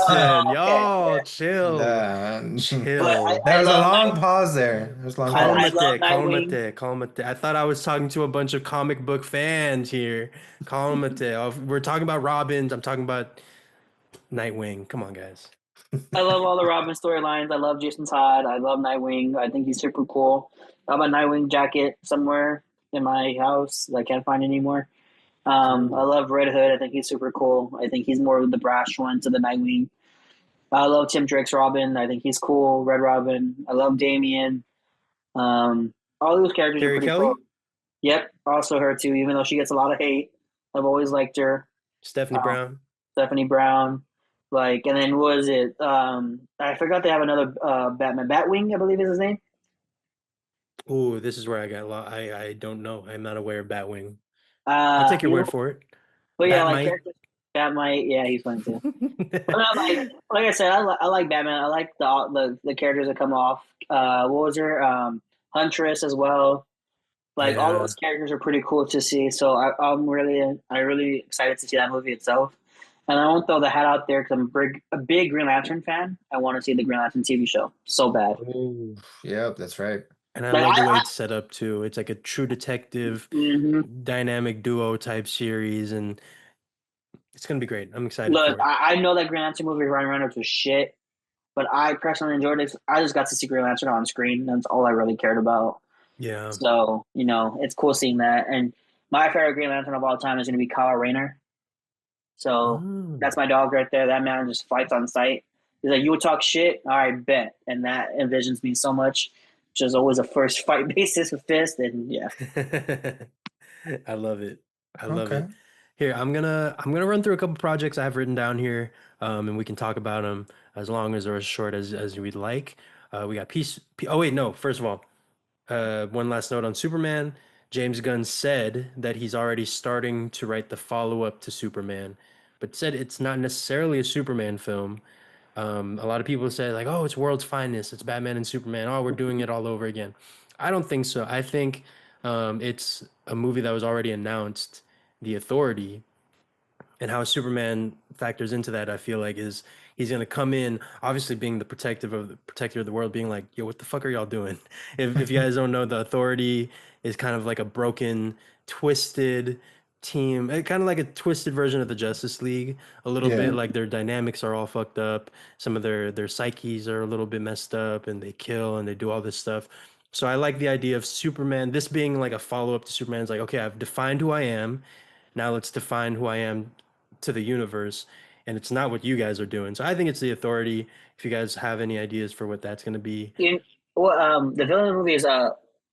Okay, y'all, yeah. chill, The, But chill. I there was a love long Night. pause there. There was a long I pause. love Calmate, Nightwing. calmate, calmate. I thought I was talking to a bunch of comic book fans here. Calmate. Oh, we're talking about Robins. I'm talking about Nightwing. Come on, guys. I love all the Robin storylines. I love Jason Todd. I love Nightwing. I think he's super cool. I have a Nightwing jacket somewhere in my house that I can't find anymore. I Ooh. love Red Hood. I think he's super cool. I think he's more of the brash one to the Nightwing. I love Tim Drake's Robin. I think he's cool. Red Robin. I love Damian. All those characters are Carrie pretty cool. Kelly, Yep, also her too. Even though she gets a lot of hate, I've always liked her. Stephanie Um, Brown. Stephanie Brown, like, and then what was it? I forgot they have another Batman, Batwing, I believe is his name. Ooh, this is where I got lost. I don't know. I'm not aware of Batwing. I'll take your You word know, for it. but yeah, like Batmite. characters. Batmite, yeah, he's fun too. But not like I said, I like Batman. I like the characters that come off. What was her? Huntress as well. Like all Yeah. those characters are pretty cool to see. So I'm really excited to see that movie itself. And I won't throw the hat out there because I'm a big Green Lantern fan. I want to see the Green Lantern TV show so bad. Ooh, yep, that's right. And I Like love the way I it's set up too. It's like a true detective mhm. dynamic duo type series, and it's gonna be great. I'm excited Look, for it. I know that Green Lantern movie Ryan Reynolds was shit, but I personally enjoyed it. I just got to see Green Lantern on screen. That's all I really cared about. Yeah. So it's cool seeing that. And my favorite Green Lantern of all time is going to be Kyle Rayner. So Oh. that's my dog right there. That man just fights on sight. He's like, "You would talk shit, all right, bet," and that envisions me so much. which is always a first fight basis with Fist, and yeah. I love it. I love Okay. it. Here, I'm gonna run through a couple projects I have written down here, and we can talk about them as long as or as short as we'd like. We got Oh wait, no. First of all, one last note on Superman. James Gunn said that he's already starting to write the follow-up to Superman, but said it's not necessarily a Superman film. A lot of people say like, "Oh, it's world's finest. It's Batman and Superman. Oh, we're doing it all over again." I don't think so. I think it's a movie that was already announced, The Authority, and how Superman factors into that, I feel like is he's gonna come in, obviously being the protector of the world, being like, "Yo, what the fuck are y'all doing?" If you guys don't know, the Authority is kind of like a broken, twisted team, kind of like a twisted version of the Justice League, a little bit. Yeah. Like their dynamics are all fucked up. Some of their psyches are a little bit messed up, and they kill and they do all this stuff. So I like the idea of Superman, this being like a follow up to Superman. It's like, okay, I've defined who I am. Now let's define who I am to the universe, and it's not what you guys are doing. So I think it's the Authority. If you guys have any ideas for what that's going to be, In, well, the villain of the movie is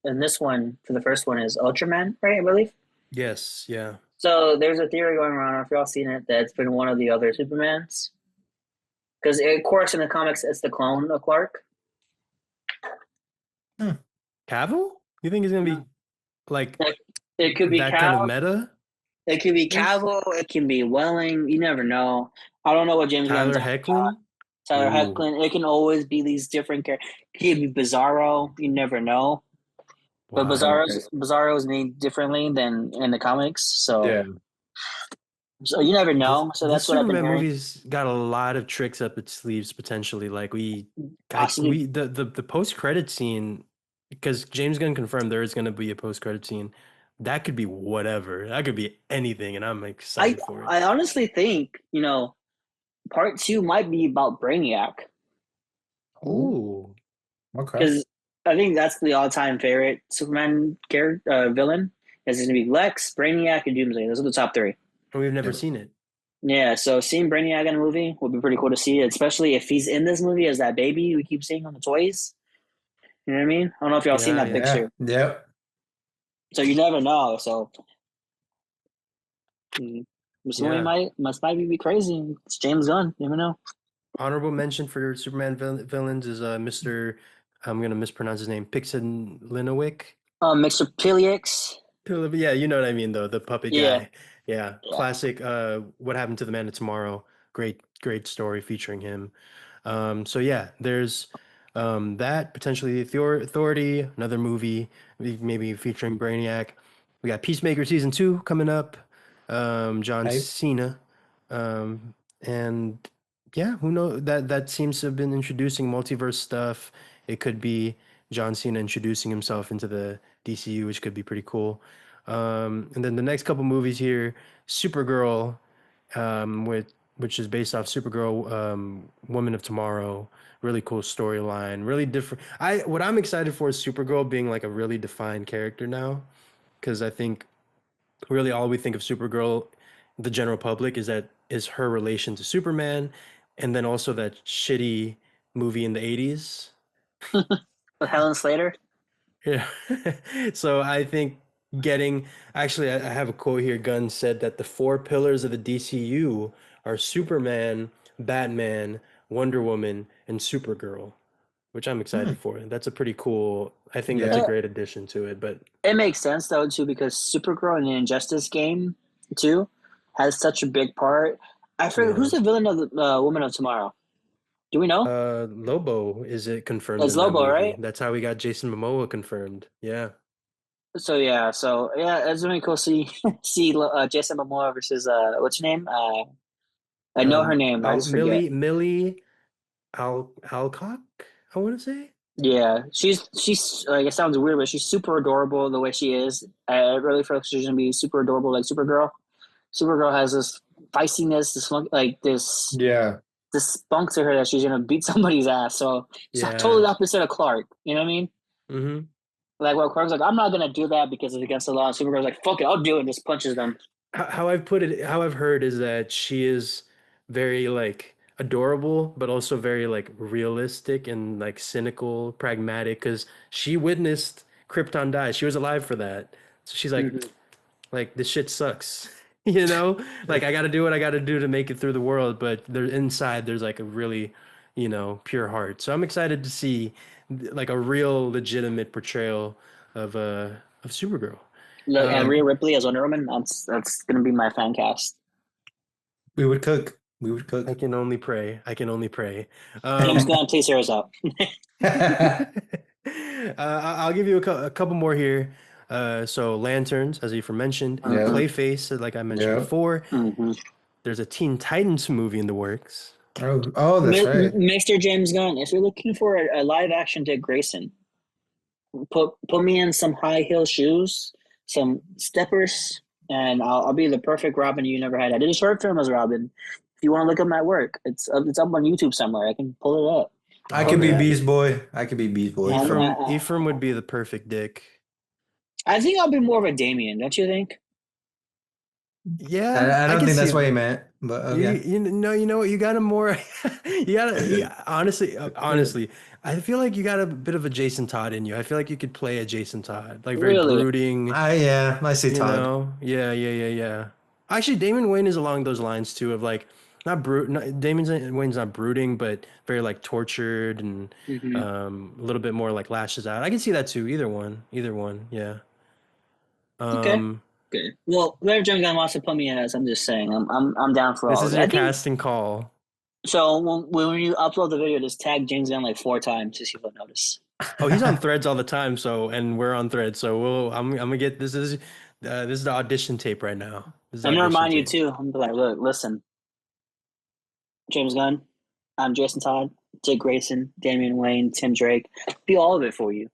in this one for the first one is Ultraman, right? I believe. yes, yeah. So there's a theory going around. I don't know if y'all seen it. That it's been one of the other Supermans. Because of course in the comics it's the clone of Clark. Hmm. Cavill? You think he's going to be like Like it could be that kind of Cal, meta it could be ish? Cavill, it can be Welling. You never know. I don't know what James Gunn's Tyler on. Hecklin? Tyler Ooh, Hoechlin. It can always be these different characters. It could be Bizarro. You never know. But wow. Okay. Bizarro's named differently than in the comics, Yeah. so you never This know. So this that's what I've been Superman hearing. movie's got a lot of tricks up its sleeves potentially. Like Possibly, we the post credit scene, because James Gunn confirmed there is going to be a post credit scene. That could be whatever. That could be anything, and I'm I excited for it. I honestly think part two might be about Brainiac Oh, Ooh, okay. because I think that's the all-time favorite Superman character villain. Is going to be Lex, Brainiac, and Doomsday. Those are the top three. and we've never Yep. seen it. Yeah, so seeing Brainiac in a movie would be pretty cool to see, especially if he's in this movie as that baby we keep seeing on the toys. You know what I mean? I don't know if y'all seen Yeah, that yeah. Yeah. picture. Yep. So you never know. So this movie Yeah. might be crazy. It's James Gunn. You never know. Honorable mention for Superman villains is Mr. I'm gonna mispronounce his name, Pixel. Mr. Pilix. Yeah, you know what I mean though, the puppet Yeah, guy. Yeah, yeah. classic. What Happened to the Man of Tomorrow? Great story featuring him. So yeah, there's that potentially the Authority, another movie maybe featuring Brainiac. We got Peacemaker season 2 coming up. John Hey. Cena, and yeah, who knows? That seems to have been introducing multiverse stuff. It could be John Cena introducing himself into the DCU, which could be pretty cool. And then the next couple movies here, Supergirl, which is based off Supergirl, Woman of Tomorrow. Really cool storyline, really different. What I'm excited for is Supergirl being like a really defined character now, because I think really all we think of Supergirl, the general public, is her relation to Superman, and then also that shitty movie in the 80s. With Helen Slater. Yeah. So I think getting actually, I have a quote here. Gunn said that the four pillars of the DCU are Superman, Batman, Wonder Woman, and Supergirl, which I'm Hmm. excited for. That's a pretty cool, I think that's a Yeah. It, great addition to it. But it makes sense though too because Supergirl in the Injustice game too has such a big part. I forget yeah. who's the villain of the Woman of Tomorrow. Do we know? Lobo is it confirmed It's in that Lobo, movie? right? That's how we got Jason Momoa confirmed. Yeah. So yeah, it's really cool to see see Jason Momoa versus what's her name? I know her name, I just forget. Millie Alcock, I want to say. Yeah, she's like it sounds weird, but she's super adorable the way she is. I really feel like she's gonna be super adorable, like Supergirl. Supergirl has this feistiness, like Yeah. this spunk to her that she's gonna beat somebody's ass. So it's totally Yeah. opposite of Clark. You know what I mean? hmm Like, well, Clark's like, I'm not gonna do that because it's against the law. And Supergirl's like, fuck it, I'll do it, and just punches them. How I've put it, how I've heard is that she is very like adorable, but also very like realistic and like cynical, pragmatic. Because she witnessed Krypton die. She was alive for that. So she's Mhm. like this shit sucks. You know, like I got to do what I got to do to make it through the world, but there inside there's like a really, pure heart. So I'm excited to see like a real legitimate portrayal of Supergirl. Look, and Rhea Um, Ripley as Wonder Woman. That's gonna be my fan cast. We would cook. We would I cook. can only pray. I can only pray. James Um, Gunn, please hear us out. I'll give you a couple more here. So Lanterns, as you mentioned, Yeah. Mhm. Clayface, like I mentioned Yeah. before. Mhm. There's a Teen Titans movie in the works. Oh, that's right. Mr. James Gunn, if you're looking for a live action Dick Grayson, put me in some high heel shoes, some steppers, and I'll be the perfect Robin you never had. I did a short film as Robin. If you want to look at my work, it's up on YouTube somewhere. I can pull it up. I Oh could be yeah, Beast Boy. I could be Beast Boy for And sure. Ephraim would be the perfect Dick. I think I'll be more of a Damien, don't you think? Yeah, I I don't can think see that's what it. he meant, but You okay. you know what? You got a more honestly honestly. I feel like you got a bit of a Jason Todd in you. I feel like you could play a Jason Todd, like very Really? brooding. Yeah, I see Todd. Yeah, yeah, yeah, yeah. Actually, Damon Wayne is along those lines too, of like not brute. Not, Damon Wayne's not brooding, but very like tortured and Hmm. a little bit more like lashes out. I can see that too. Either one. Yeah. Okay. Um, Good. Well, whoever James Gunn wants to put me in as, I'm just saying, I'm down for this all of is it. your I think casting call. so. When you upload the video, just tag James Gunn like 4 times to see if he'll notice. Oh, he's on Threads all the time. So, and we're on Threads. So I'm gonna get this is the audition tape right now. This is the I'm gonna audition remind you tape. too. I'm gonna be like, look, listen, James Gunn, I'm Jason Todd, Dick Grayson, Damian Wayne, Tim Drake. Be all of it for you.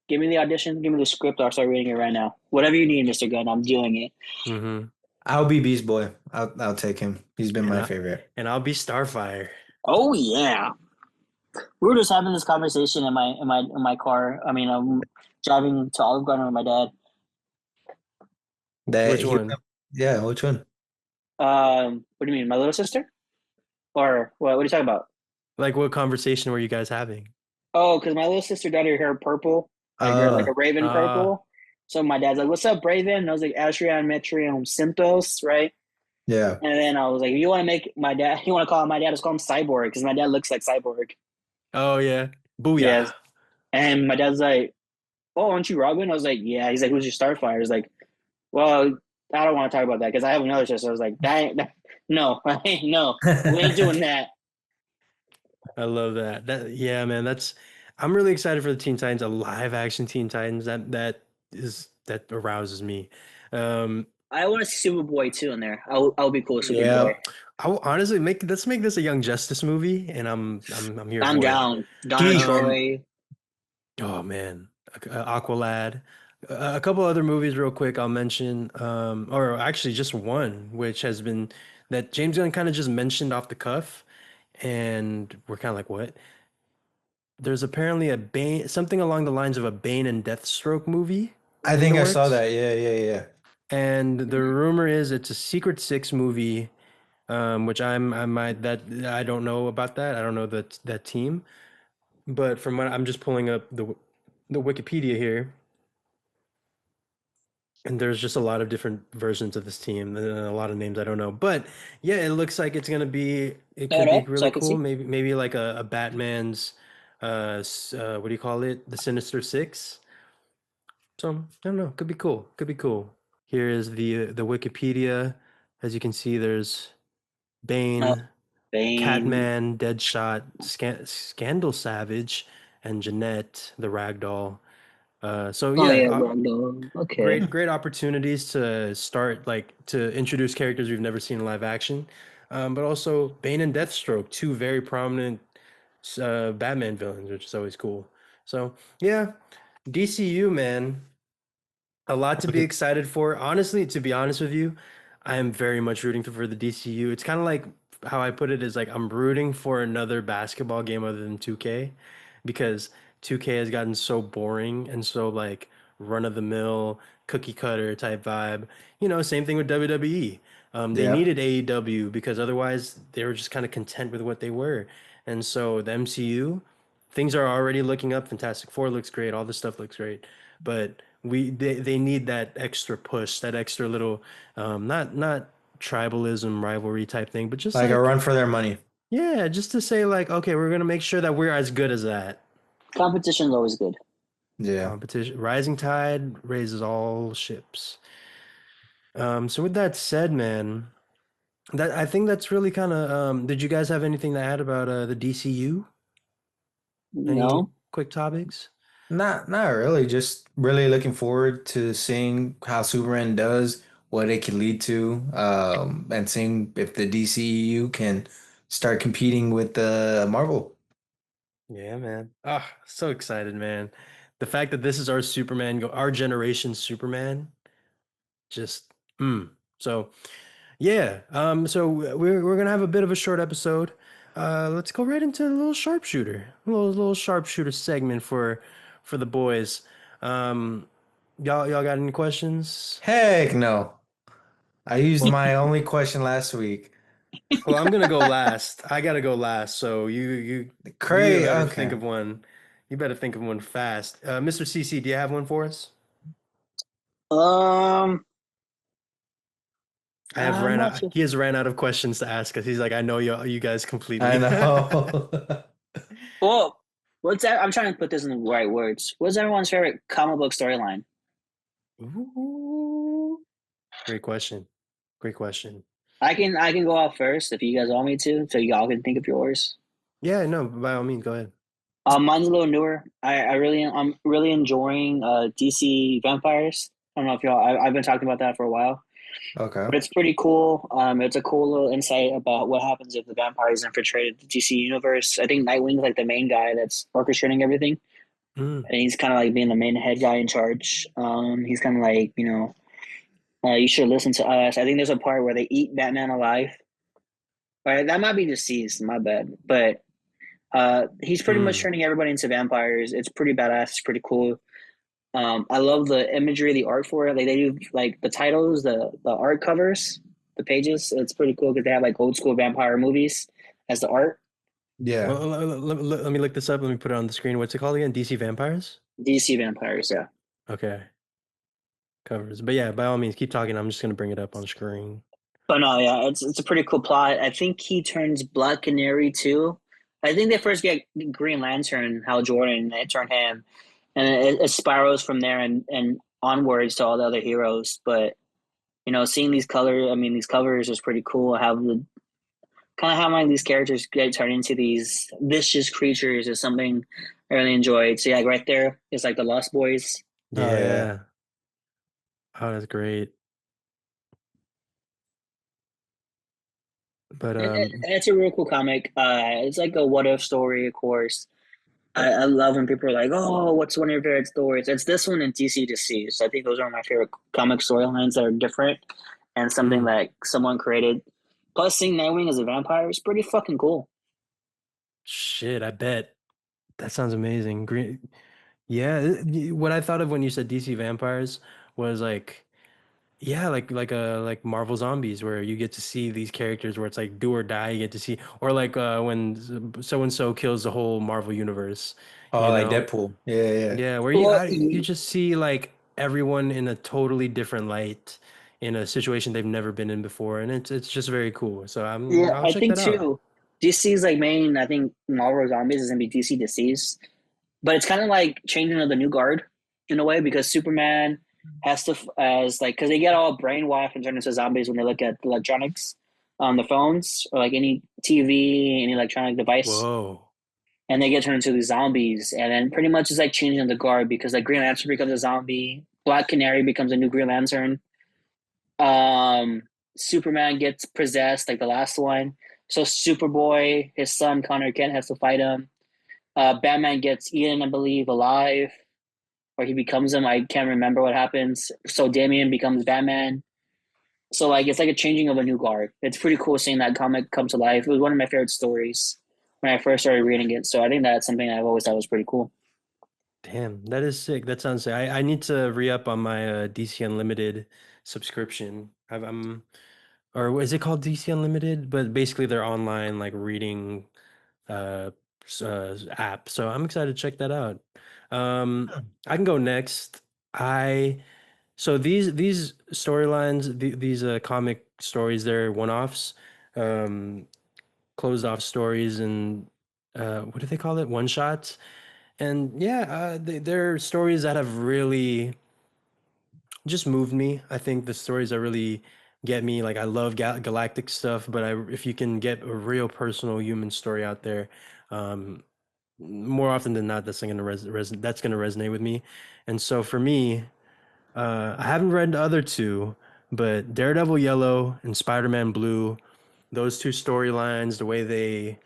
Give me the audition. Give me the script. I'll start reading it right now. Whatever you need, Mr. Gunn, I'm doing it. Mm-hmm. I'll be Beast Boy. I'll take him. He's been And my I favorite. and I'll be Starfire. Oh yeah. We were just having this conversation in my car. I mean, I'm driving to Olive Garden with my dad. That Which he, one? yeah, which one? What do you mean, my little sister? Or what are you talking about? Like, what conversation were you guys having? Oh, because my little sister dyed her hair purple, like a Uh, raven Uh, purple. So my dad's like, "What's up, Raven?" And I was like, "Asrion Metrium Symptos," right? yeah. And then I was like, "You want to make my dad? You want to call my dad? Just call him Cyborg because my dad looks like Cyborg." oh yeah. Booyah. Yes. And my dad's like, "Oh, aren't you Robin?" I was like, "Yeah." He's like, "Who's your Starfire?" He's like, "Well, I don't want to talk about that because I have another sister." I was like, no, no, we ain't doing that." I love that. Yeah, man, I'm really excited for the Teen Titans, a live action Teen Titans. That arouses me. Um, I want to see Superboy too in there. I'll be cool with Superboy. Yeah. I will honestly let's make this a Young Justice movie, and I'm here I'm for it. down. Donna He Troy. Oh man, Aqualad. A couple other movies, real quick. I'll mention, or actually just one, which has been that James Gunn kind of just mentioned off the cuff, and we're kind of like, what? There's apparently a Bane, something along the lines of a Bane and Deathstroke movie I in the think I saw works. that. Yeah, yeah, yeah. And the rumor is it's a Secret Six movie, which I might that I don't know about that. I don't know that team, but from what I'm just pulling up the Wikipedia here, and there's just a lot of different versions of this team and a lot of names I don't know. But yeah, it looks like it's gonna be. It All could be right, so really I can cool. see. Maybe like a Batman's, what do you call it? The Sinister Six. So I don't know. Could be cool. Could be cool. Here is the Wikipedia. As you can see, there's Oh, Bane, Bane. Catman, Deadshot, Scandal Savage, and Jeanette, the Ragdoll. So Oh yeah, yeah, Rondo. Okay. great opportunities to start like to introduce characters we've never seen in live action, but also Bane and Deathstroke, two very prominent Batman villains, which is always cool. So yeah, DCU man. A lot to be excited for. Honestly, to be honest with you, I am very much rooting for the DCU. It's kind of like how I put it is like I'm rooting for another basketball game other than 2K because 2K has gotten so boring and so like run of the mill, cookie cutter type vibe. Same thing with WWE. They Yeah. needed AEW because otherwise they were just kind of content with what they were. And so the MCU, things are already looking up. Fantastic Four looks great. All this stuff looks great. But they need that extra push, that extra little, not tribalism, rivalry type thing, but just Like a like, run for their money. yeah, just to say like, okay, we're gonna make sure that we're as good as that. Competition is always good. Yeah. Competition, rising tide raises all ships. So with that said, man, that I think that's really kind of. Did you guys have anything to add about the DCU? Any No, quick topics? Not really. Just really looking forward to seeing how Superman does, what it can lead to, and seeing if the DCEU can start competing with Marvel. Yeah, man. Ah, so excited, man. The fact that this is our Superman, our generation's Superman, just So yeah. So we're gonna have a bit of a short episode. Let's go right into a little sharpshooter, a little sharpshooter segment for the boys. Um, y'all got any questions? Heck no. I used Well, my only question last week. well, I'm gonna go last. I gotta go last. So you Cray, better think okay. of one. You better think of one fast. Mr. CC, do you have one for us? um, I have I'm ran not out. sure. He has ran out of questions to ask us. He's like, I know you guys I completely. know. Well, what's that? I'm trying to put this in the right words. What's everyone's favorite comic book storyline? Ooh, great question. Great question. I can go off first if you guys want me to, so y'all can think of yours. Yeah, no, by all means, go ahead. Mine's a little newer. I'm really enjoying DC Vampires. I don't know if I've been talking about that for a while, Okay. but it's pretty cool. It's a cool little insight about what happens if the vampires infiltrated the DC universe. I think Nightwing's like the main guy that's orchestrating everything, Mm, and he's kind of like being the main head guy in charge. He's kind of like, you should listen to us. I think there's a part where they eat Batman alive. All right, that might be deceased. My bad, but he's pretty much mm. turning everybody into vampires. It's pretty badass. It's pretty cool. I love the imagery, the art for it. Like they do like the titles, the art covers, the pages. It's pretty cool because they have like old school vampire movies as the art. Yeah. Well, let me look this up. Let me put it on the screen. What's it called again? DC Vampires? DC vampires, yeah. Okay, covers. But yeah, by all means, keep talking. I'm just gonna bring it up on the screen. But no, yeah, it's a pretty cool plot. I think he turns Black Canary too. I think they first get Green Lantern, Hal Jordan, and they turn him, and it spirals from there and onwards to all the other heroes. But seeing these covers is pretty cool. Have the kind of how many of these characters get turned into these vicious creatures is something I really enjoyed. So yeah, like right there is like the Lost Boys. Oh yeah. Yeah. Oh, that's great. But And it's a real cool comic. It's like a what if story, of course. I love when people are like, "Oh, what's one of your favorite stories?" It's this one and DC Deceased. I think those are my favorite comic storylines that are different and something mm, that someone created. Plus, seeing Nightwing as a vampire is pretty fucking cool. shit, I bet that sounds amazing. Green. Yeah, what I thought of when you said DC Vampires was like. Yeah, like Marvel Zombies, where you get to see these characters where it's like do or die. You get to see, or like when so and so kills the whole Marvel universe, Oh, you like know? Deadpool. Yeah, yeah. Yeah, where Well, you just see like everyone in a totally different light in a situation they've never been in before, and it's just very cool. So yeah, I'll I check think that out. too. DC's like main. I think Marvel Zombies is gonna be DC Deceased. But it's kind of like changing of the new guard in a way because Superman has to as like because they get all brainwashed and turned into zombies when they look at the electronics on the phones or like any TV, any electronic device, Whoa. and they get turned into these zombies. And then pretty much it's like changing the guard because like Green Lantern becomes a zombie, Black Canary becomes a new Green Lantern, um, Superman gets possessed like the last one. So Superboy, his son Connor Kent has to fight him. Batman gets eaten, I believe, alive, or he becomes him. I can't remember what happens. So Damian becomes Batman. So like it's like a changing of a new guard. It's pretty cool seeing that comic come to life. It was one of my favorite stories when I first started reading it. So I think that's something I've always thought was pretty cool. Damn, that is sick. That sounds sick. I need to re-up on my DC Unlimited subscription. Or is it called DC Unlimited? But basically, their online like reading uh, app. So I'm excited to check that out. I can go next. I so these storylines, these comic stories, they're one-offs, um, closed off stories, and what do they call it? One shots. And yeah, they're stories that have really just moved me. I think the stories that really get me, like I love galactic stuff, but if you can get a real personal human story out there, um, more often than not, that's gonna resonate with me. And so for me, I haven't read the other two, but Daredevil Yellow and Spider-Man Blue, those two storylines, the way they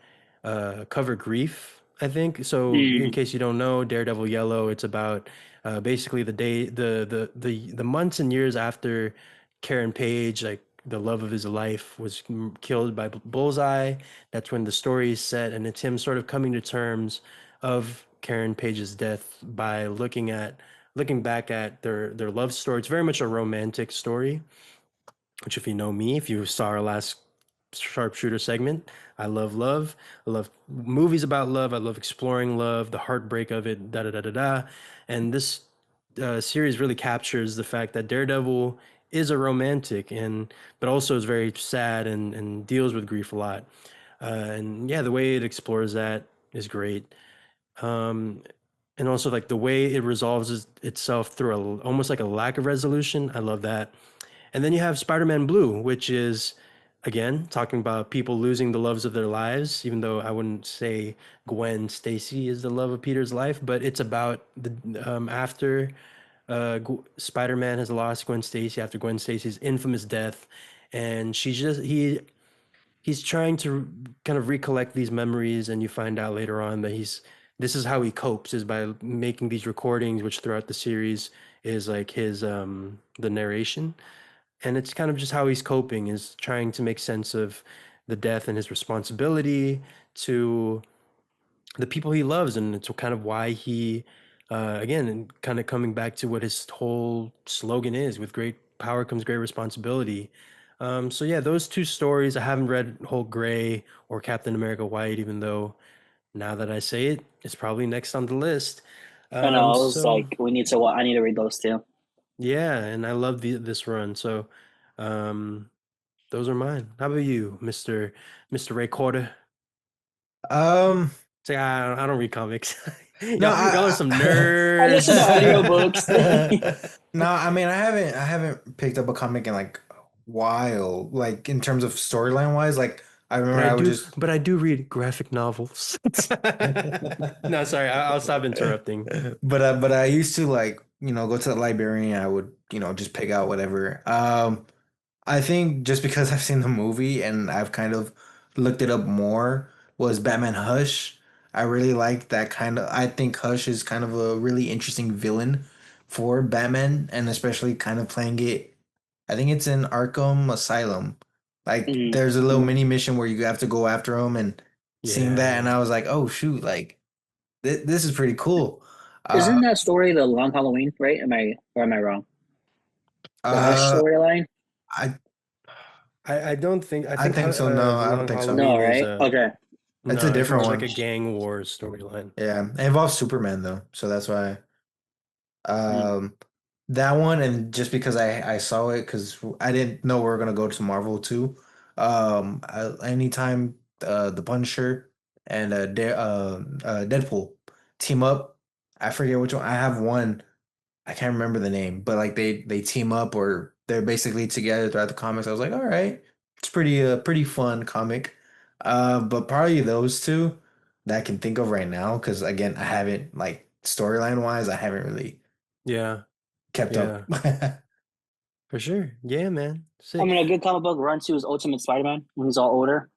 cover grief, I think. So, in Mm. case you don't know, Daredevil Yellow, it's about basically the months and years after Karen Page, like the love of his life, was killed by Bullseye. That's when the story is set, and it's him sort of coming to terms of Karen Page's death by looking back at their love story. It's very much a romantic story, which if you know me, if you saw our last sharpshooter segment, I love love. I love movies about love. I love exploring love, the heartbreak of it, da da da da da. And this series really captures the fact that Daredevil is a romantic and but also is very sad and deals with grief a lot. And yeah, the way it explores that is great. Um, and also like the way it itself through almost like a lack of resolution. I love that. And then you have Spider-Man Blue, which is again talking about people losing the loves of their lives, even though I wouldn't say Gwen Stacy is the love of Peter's life, but it's about the after Spider-Man has lost Gwen Stacy after Gwen Stacy's infamous death, and he's trying to kind of recollect these memories, and you find out later on that he's this is how he copes is by making these recordings, which throughout the series is like his the narration, and it's kind of just how he's coping is trying to make sense of the death and his responsibility to the people he loves, and it's kind of why he again and kind of coming back to what his whole slogan is: with great power comes great responsibility. So yeah, those two stories. I haven't read Hulk Gray or Captain America White, even though now that I say it, it's probably next on the list. I know. I was So like, we need to. I need to read those too. yeah, and I love this run. So um, those are mine. How about you, Mister Ray Corder? Um, Say I don't read comics. no, Y'all are some I listen to nerds. audiobooks. no, I mean, I haven't picked up a comic in like a while, like in terms of storyline wise. Like I remember I would just But I do read graphic novels. No, sorry, I'll stop interrupting. but I used to like, go to the librarian. I would, just pick out whatever. I think just because I've seen the movie and I've kind of looked it up more was Batman Hush. I really like that kind of. I think Hush is kind of a really interesting villain for Batman, and especially kind of playing it. I think it's in Arkham Asylum. Like Mm. there's a little mini mission where you have to go after him, and seeing that, and Yeah. I was like, oh shoot, like this is pretty cool. Uh, Isn't that story the Long Halloween? Right? Am I wrong? The Hush uh, storyline? I I don't think I I think think so. No, the I don't Long think so. No, Halloween is right? Okay. It's a no, it's different more like one. a gang wars storyline. Yeah, it involves Superman though, so that's why. Mm. Um, that one, and just because I saw it, because I didn't know we were gonna go to Marvel too. Anytime the Punisher and Deadpool team up, I forget which one. I have one. I can't remember the name, but like they team up or they're basically together throughout the comics. I was like, all right, it's pretty fun comic. But probably those two that I can think of right now, because again, I haven't like storyline wise, I haven't really Yeah, kept up. yeah, for sure. Yeah, man, I sick. mean, a good comic book run to is Ultimate Spider-Man when he's all older.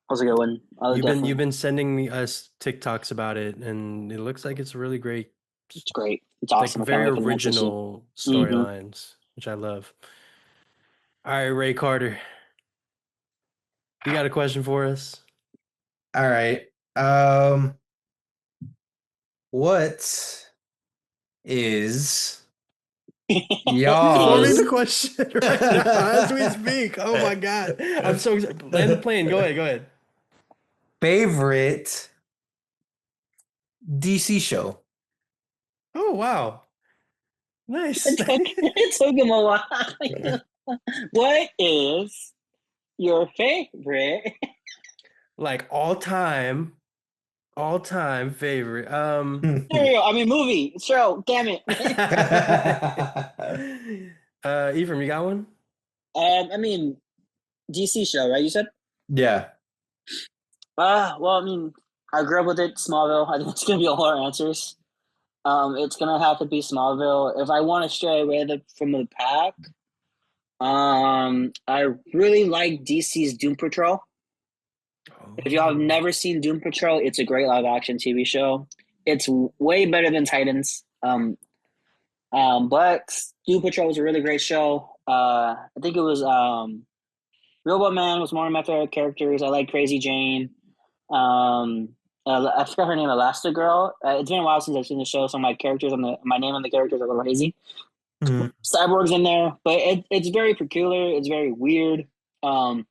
That was a good one. I would You've definitely. been sending me us TikToks about it, and it looks like it's really great. It's great. It's Like awesome. I can't very wait for the next issue. original Hmm. storylines, which I love. All right, Ray Carter, you got a question for us? All right. What? is He's forming the y'all's question right now as we speak. Oh my God. I'm so excited. Land the plane. Go ahead. Go ahead. favorite DC show? Oh, wow. Nice. It took him a while. What is your favorite? Like all time favorite. Serial, I mean movie, show, damn it. Ephraim, you got one? I mean DC show, right? You said? Yeah. Well, I mean, I grew up with it, Smallville. I think it's gonna be all our answers. It's gonna have to be Smallville. If I want to stray away from the pack, I really like DC's Doom Patrol. If y'all have Oh, never seen Doom Patrol, it's a great live action TV show. It's way better than Titans. But Doom Patrol was a really great show. I think it was Robot Man was one of my favorite characters. I like Crazy Jane. Um, I forgot her name, Elastigirl. It's been a while since I've seen the show, so my name on the characters are a little hazy. Mhm. Cyborg's in there, but it's very peculiar. It's very weird. Um,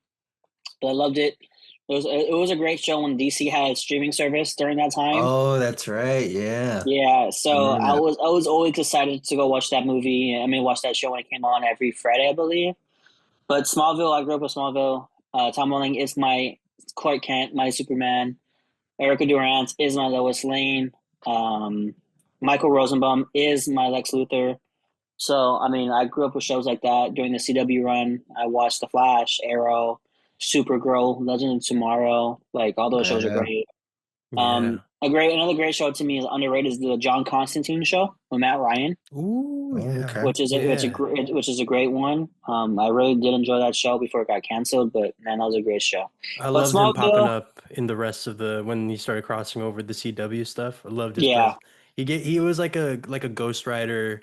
but I loved it. It was a great show when DC had a streaming service during that time. Oh, that's right. Yeah. Yeah, I so remember I that. was I was always excited to go watch that movie. I mean, watch that show when it came on every Friday, I believe. But Smallville, I grew up with Smallville. Tom Welling is my Clark Kent, my Superman. Erica Durant is my Lois Lane. Um, Michael Rosenbaum is my Lex Luthor. So, I mean, I grew up with shows like that during the CW run. I watched The Flash, Arrow, Supergirl, Legend of Tomorrow. Like all those shows are Yeah. great. yeah. Another great show to me is underrated is the John Constantine show with Matt Ryan, Ooh, Oh, yeah. okay. Yeah. which is a great one. I really did enjoy that show before it got canceled, but man, that was a great show. I But loved him popping Smallville, up in the rest of the when he started crossing over the CW stuff. I loved his yeah, presence. He was like a Ghost Rider,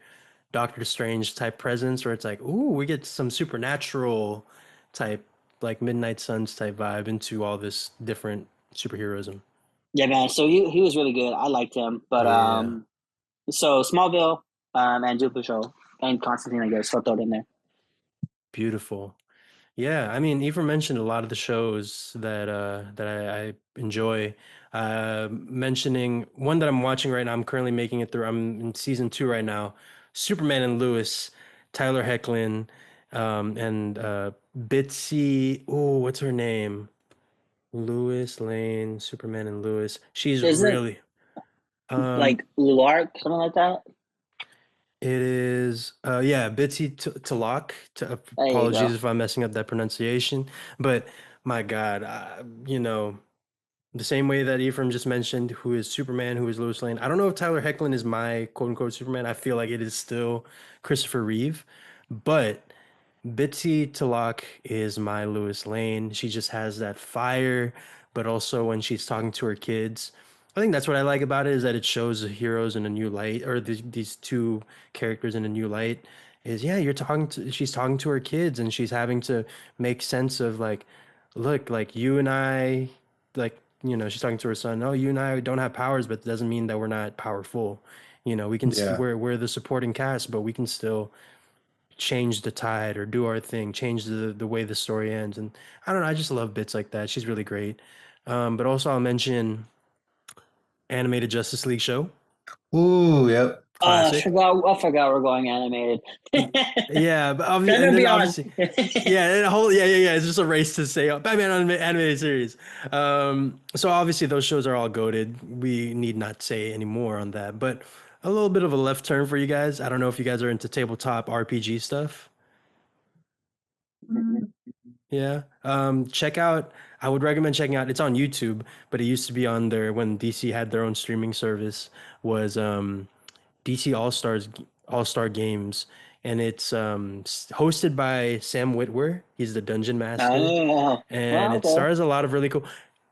Doctor Strange type presence where it's like, ooh, we get some supernatural type, like Midnight Suns type vibe into all this different superheroism. yeah, man. So he was really good. I liked him, but Yeah. so Smallville, and Doom Patrol and Constantine, I guess, I'll throw it in there. Beautiful. Yeah, I mean, Eva mentioned a lot of the shows that I enjoy. Mentioning one that I'm watching right now, I'm currently making it through. I'm in season 2 right now. Superman and Lewis, Tyler Hoechlin, and Bitsy. Oh, what's her name? Lewis Lane, Superman and Lewis. She's Isn't really. Um, like Lulark, something like that? it is. Yeah, Bitsy Talak. There you Apologies go. if I'm messing up that pronunciation, but my God, you know. The same way that Ephraim just mentioned, who is Superman, who is Lois Lane. I don't know if Tyler Hoechlin is my quote unquote Superman. I feel like it is still Christopher Reeve, but Bitsy Talak is my Lois Lane. She just has that fire, but also when she's talking to her kids, I think that's what I like about it is that it shows the heroes in a new light, or these two characters in a new light. Is yeah, she's talking to her kids, and she's having to make sense of like, look, like you and I, like she's talking to her son. Oh, you and I don't have powers, but it doesn't mean that we're not powerful. We can Yeah. we're the supporting cast, but we can still change the tide or do our thing, change the way the story ends. And I don't know, I just love bits like that. She's really great. But also I'll mention animated Justice League show, Ooh, yep. classic. I forgot we're going animated. Y- Yeah, but Turn and it then beyond. obviously, yeah, and a whole yeah. It's just a race to say Batman animated series. So obviously those shows are all goated. We need not say any more on that. But a little bit of a left turn for you guys. I don't know if you guys are into tabletop RPG stuff. Yeah. Check out, I would recommend checking out, it's on YouTube, but it used to be on there when DC had their own streaming service, was DC All-Star Games. And it's hosted by Sam Witwer. He's the dungeon master. Oh, And well, it okay. stars a lot of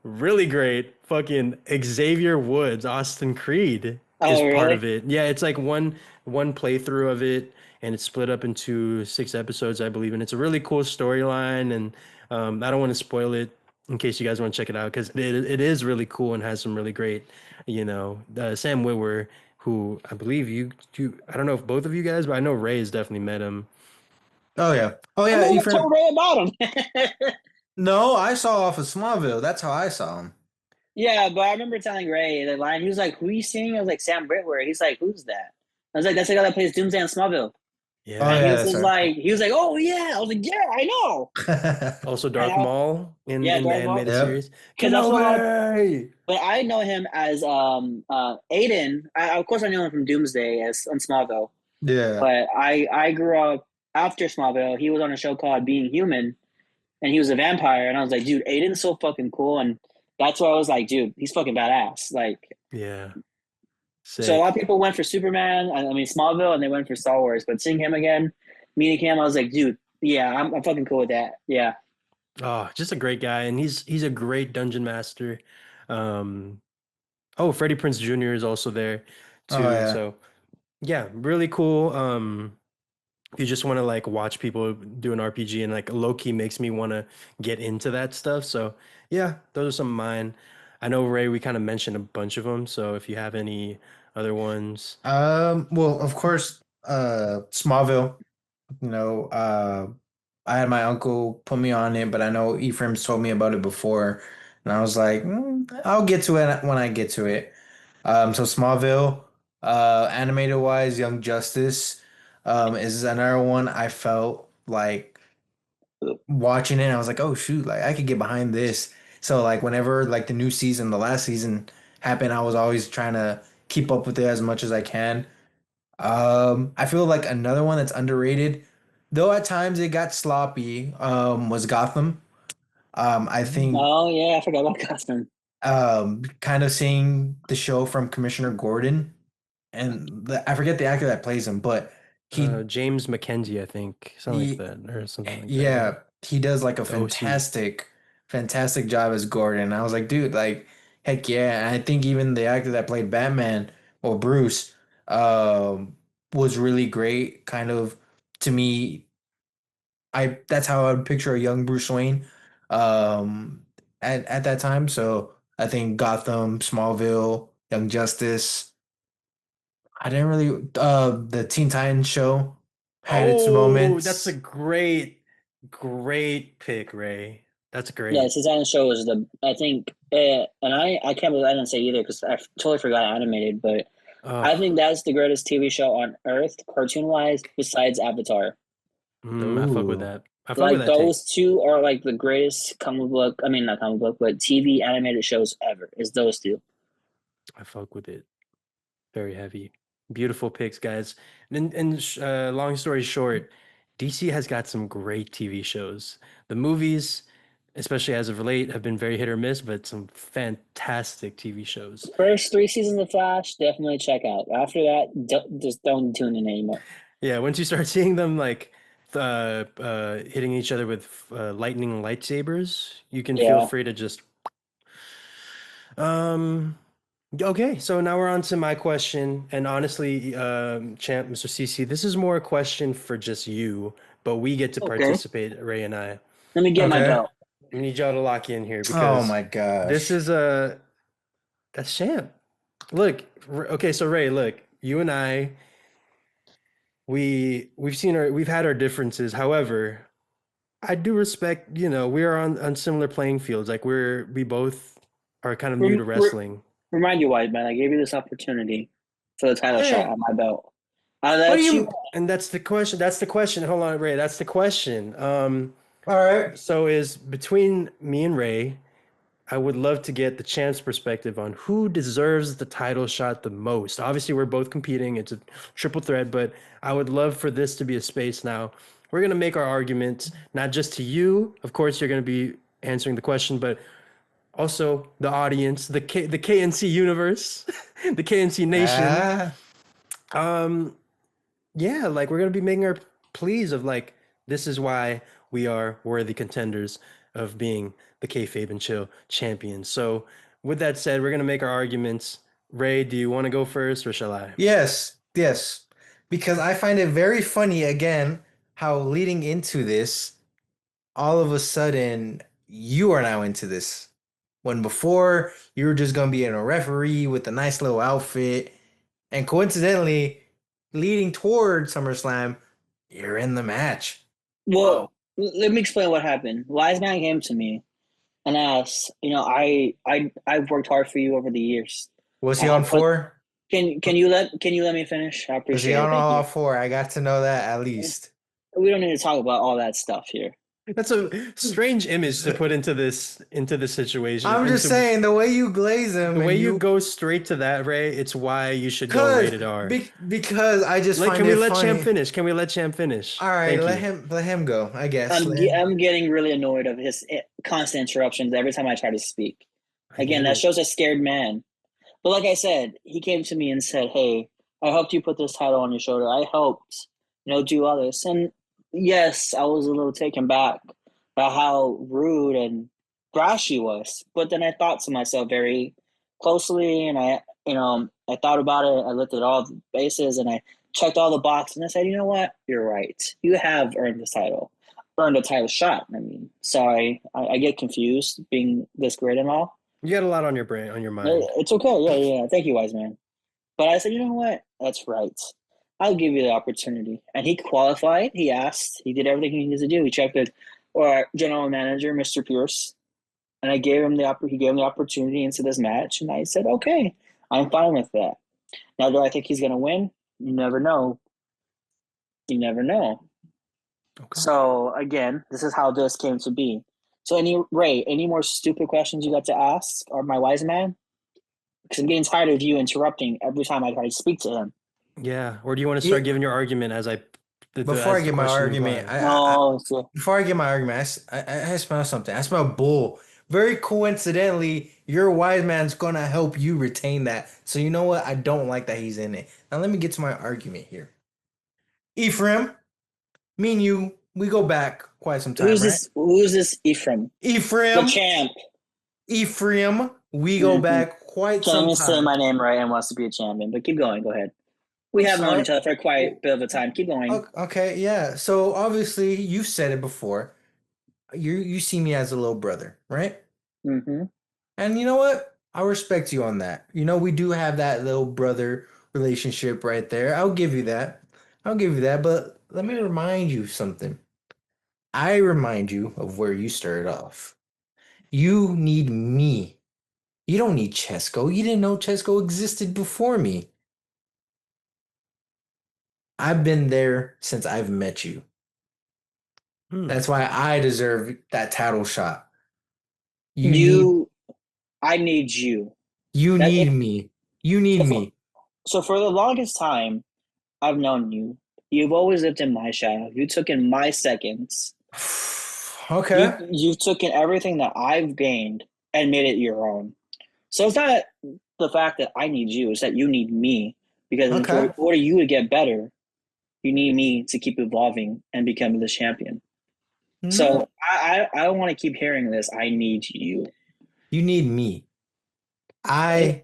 really great fucking Xavier Woods, Austin Creed is Oh, part of really? it. Yeah, it's like one playthrough of it, and it's split up into 6 episodes, I believe. And it's a really cool storyline. And I don't want to spoil it in case you guys want to check it out because it is really cool and has some really great, Sam Witwer. who I believe I don't know if both of you guys, but I know Ray's definitely met him. Oh yeah. Oh I yeah, never Ephraim. told Ray about him. No, I saw off of Smallville. That's how I saw him. Yeah, but I remember telling Ray the line. He was like, "Who are you seeing?" I was like, "Sam Britward." He's like, "Who's that?" I was like, "That's the guy that plays Doomsday on Smallville." Oh And Yeah. he yeah, was that's just like, he was like, "Oh yeah." I was like, "Yeah, I know." right. Also And Darth Maul yeah, in the Darth Maul, animated Yep. series. because that's what a lot. Kenobi! But I know him as Aiden. Of course, I know him from Doomsday as on Smallville. Yeah. But I grew up after Smallville. He was on a show called Being Human, and he was a vampire. And I was like, dude, Aiden's so fucking cool. And that's why I was like, dude, he's fucking badass. Like, Yeah. so a lot of Sick. people went for Superman. I mean Smallville, and they went for Star Wars. But seeing him again, meeting him, I was like, dude, yeah, I'm fucking cool with that. Yeah. Oh, just a great guy, and he's a great dungeon master. Um, oh, Freddie Prinze Jr. is also there Oh too. yeah. So yeah, really cool. If you just want to like watch people do an RPG and like low key makes me want to get into that stuff. So yeah, those are some of mine. I know Ray, we kind of mentioned a bunch of them. So if you have any other ones, Well, of course, Smallville, I had my uncle put me on it, but I know Ephraim's told me about it before, and I was like, I'll get to it when I get to it. So Smallville, animated wise, Young Justice, is another one I felt like watching it, I was like, oh shoot, like I could get behind this. So like whenever like the new season, the last season happened, I was always trying to keep up with it as much as I can. I feel like another one that's underrated, though at times it got sloppy, was Gotham. I think Oh yeah, I forgot about Custom. kind of seeing the show from Commissioner Gordon and I forget the actor that plays him, but he James McKenzie, I think, something like he that, or something like that. Yeah, yeah, he does like a the OC. fantastic job as Gordon. I was like, dude, like, heck yeah. And I think even the actor that played Batman or Bruce, was really great. Kind of to me, that's how I would picture a young Bruce Wayne, um, at that time. So I think Gotham, Smallville, Young Justice. I didn't really the Teen Titans show had its Oh, that's a moments. great, great pick, Ray. That's Yeah, great. Suzanne show is the I think, and I can't believe I didn't say either because I totally forgot animated, but I Oh, think that's the greatest TV show on earth, cartoon wise, besides Avatar. I fuck with Ooh. that. I fuck with Like that take. those two are like the greatest comic book. I mean, not comic book, but TV animated shows ever. Is those two? I fuck with it. Very heavy. Beautiful picks, guys. Long story short, DC has got some great TV shows. The movies, especially as of late, have been very hit or miss, but some fantastic TV shows. First three seasons of Flash, definitely check out. After that, just don't tune in anymore. Yeah, once you start seeing them like hitting each other with lightning lightsabers, you can feel Yeah. free to just um okay, so now we're on to my question. And honestly, Champ, Mr. CC, this is more a question for just you, but we get to Okay. participate, Ray and I. Let me get my Okay. belt. I need y'all to lock in here Oh because my this gosh. is that's Champ. Look, okay, so Ray, look, you and I, we've had our differences. However, I do respect, we are on similar playing fields. Like we both are kind of new Rem- to re- wrestling. Remind you, White Man, I gave you this opportunity for the title shot Yeah. on my belt. I What do let you. you, and that's the question. That's the question. Hold on, Ray. That's the question. All right. So is between me and Ray, I would love to get the champ's perspective on who deserves the title shot the most. Obviously, we're both competing. It's a triple threat, but I would love for this to be a space now. We're going to make our arguments, not just to you. Of course, you're going to be answering the question, but also the audience, the KNC universe, the KNC nation. Ah, Um, yeah, like we're gonna be making our pleas of like this is why we are worthy contenders of being the Kayfabe and Chill champions. So with that said, we're gonna make our arguments. Ray, do you want to go first or shall I? yes, yes. Because I find it very funny again how leading into this, all of a sudden you are now into this. When before you were just gonna be in a referee with a nice little outfit. And coincidentally, leading toward SummerSlam, you're in the match. Well, Whoa. let me explain what happened. Wise man came to me and asked, I've worked hard for you over the years. Was I he on have put. four? Can you let me finish? I Was he appreciate it. on Thank all you. four? I got to know that at least. We don't need to talk about all that stuff here. That's a strange image to put into this situation. I'm just Into saying the way you glaze the him way and you you go straight to that, Ray, it's why you should go cause rated R. because I just Like, find can we it let Champ funny. finish? Can we let Champ finish? All right, Thank you. let him go, I guess. I'm getting really annoyed of his constant interruptions every time I try to speak. I Again, get that it. shows a scared man. But like I said, he came to me and said, "Hey, I helped you put this title on your shoulder. I helped, do all this." And yes, I was a little taken back by how rude and brash he was. But then I thought to myself very closely, and I thought about it. I looked at all the bases, and I checked all the boxes, and I said, "You know what? You're right. You have earned this title, earned a title shot." I mean, sorry, I get confused being this great and all. You got a lot on your brain, on your mind. It's okay. Yeah, yeah. Thank you, wise man. But I said, you know what? That's right. I'll give you the opportunity. And he qualified. He asked. He did everything he needed to do. He checked with our general manager, Mr. Pierce, and I gave him he gave him the opportunity into this match. And I said, okay, I'm fine with that. Now, do I think he's going to win? You never know. You never know. Okay. So again, this is how this came to be. So, any more stupid questions you got to ask, or my wise man? Because I'm getting tired of you interrupting every time I try to speak to him. Yeah. Or do you want to Yeah, start giving your argument as before I as the get my questions go argument, on? Oh, so before I get my argument, I smell something. I smell bull. Very coincidentally, your wise man's gonna help you retain that. So you know what? I don't like that he's in it. Now let me get to my argument here. Ephraim, me and you, we go back quite some time, who's right? this? Who's this Ephraim? The Ephraim, champ. Ephraim, we go Mm-hmm. back quite Can't some even say time. my name right and wants to be a champion. But keep going. Go ahead. We have known Sorry. each other for quite a bit of a time. Keep going. Okay, yeah. So obviously you've said it before. You see me as a little brother, right? Mm-hmm. And you know what? I respect you on that. You know, we do have that little brother relationship right there. I'll give you that. I'll give you that. But let me remind you something. I remind you of where you started off. You need me. You don't need Chesco. You didn't know Chesco existed before me. I've been there since I've met you. Hmm. That's why I deserve that title shot. You need You, I need you. you That need me. You need so for, me. so for the longest time I've known you, you've always lived in my shadow. You took in my seconds. Okay. You've taken everything that I've gained and made it your own. So it's not the fact that I need you; it's that you need me. Because for Okay. in order you to get better, you need me to keep evolving and becoming the champion. No, So I don't want to keep hearing this. I need you. you need me. Okay?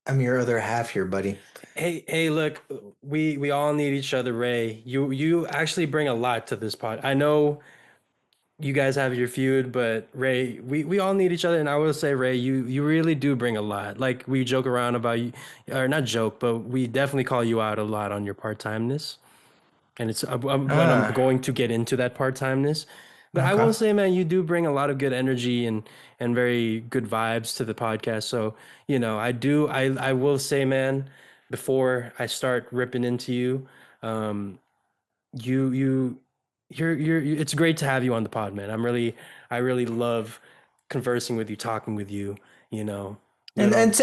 I am your other half here, buddy. Hey, look, we all need each other, Ray. You actually bring a lot to this pod. I know you guys have your feud, but Ray, we all need each other, and I will say, Ray, you really do bring a lot. Like we joke around about you, or not joke, but we definitely call you out a lot on your part-timeness. And when I'm Ah, going to get into that part-timeness. But I will okay. say, man, you do bring a lot of good energy and very good vibes to the podcast. So, I will say, man, before I start ripping into you, um, you you it's great to have you on the pod, man. I really love conversing with you, talking with you, you know. And Little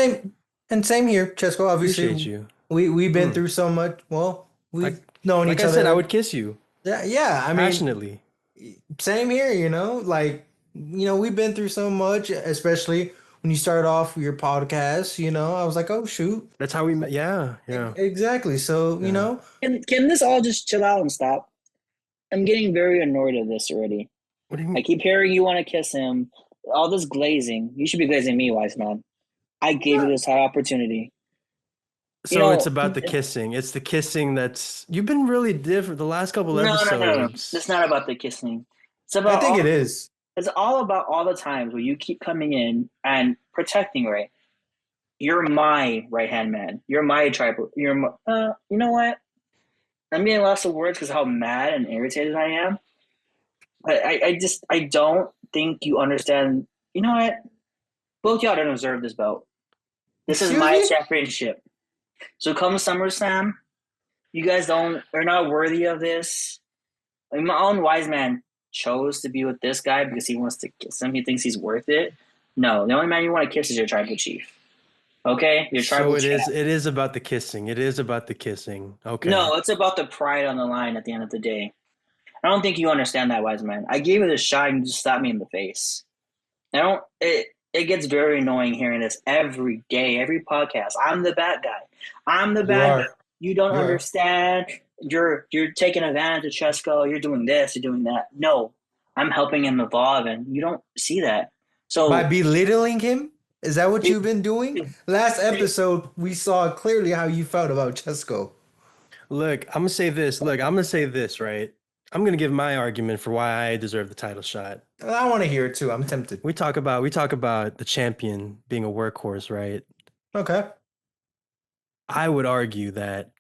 same here, Chesco. appreciate Obviously, you. we've been Mm. through so much. Well, Like we've known like each I said, I other. would kiss you Yeah, yeah. I mean, passionately. same here. We've been through so much, especially when you start off your podcast. I was like, oh shoot, That's how we met. Yeah, yeah, exactly. So, yeah. Can this all just chill out and stop? I'm getting very annoyed at this already. What do you I mean? keep hearing you want to kiss him. All this glazing. You should be glazing me, wise man. I gave you this high opportunity. You So it's know, about the kissing. It's the kissing that's you've been really different the last couple no, no, no, no. episodes. It's not about the kissing. It's I about think it all. is. It's all about all the times where you keep coming in and protecting Ray. You're my right hand man. You're my tribal. You know what? I'm getting lots of words because how mad and irritated I am. I don't think you understand. You know what? Both y'all don't deserve this belt. This is Excuse my me? championship. So come SummerSlam, you guys don't are not worthy of this. Like my own wise man chose to be with this guy because he wants to kiss him. He thinks he's worth it. No, the only man you want to kiss is your tribal chief. Okay, your So tribal it is. champ. It is about the kissing. It is about the kissing. Okay. No, it's about the pride on the line at the end of the day. I don't think you understand that, wise man. I gave it a shot and you just slapped me in the face. I don't. It gets very annoying hearing this every day, every podcast. I'm the bad guy. I'm the You bad guy. are. You don't You are. understand. You're taking advantage of Chesco. You're doing this. You're doing that. No, I'm helping him evolve, and you don't see that. By So, belittling him? Is that what it, you've been doing? Last episode, we saw clearly how you felt about Chesko. Look, I'm gonna say this. Look, I'm gonna say this, right? I'm gonna give my argument for why I deserve the title shot. I want to hear it too. I'm tempted. We talk about the champion being a workhorse, right? Okay. I would argue that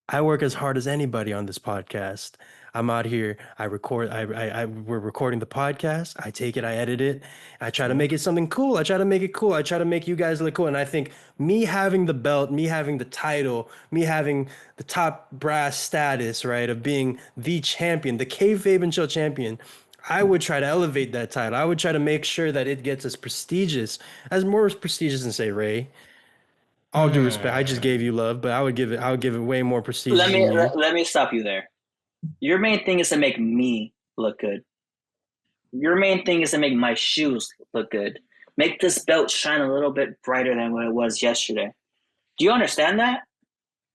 I work as hard as anybody on this podcast. I'm out here. I record. We're recording the podcast. I take it. I edit it. I try to make it something cool. I try to make it cool. I try to make you guys look cool. And I think me having the belt, me having the title, me having the top brass status, right, of being the champion, the Kayfabe and Chill champion, I would try to elevate that title. I would try to make sure that it gets as prestigious, as more prestigious than say Ray. All due respect, I just Hmm. gave you love, but I would give it way more let prestigious me than you. let me stop you there. Your main thing is to make me look good. Your main thing is to make my shoes look good. Make this belt shine a little bit brighter than what it was yesterday. Do you understand that?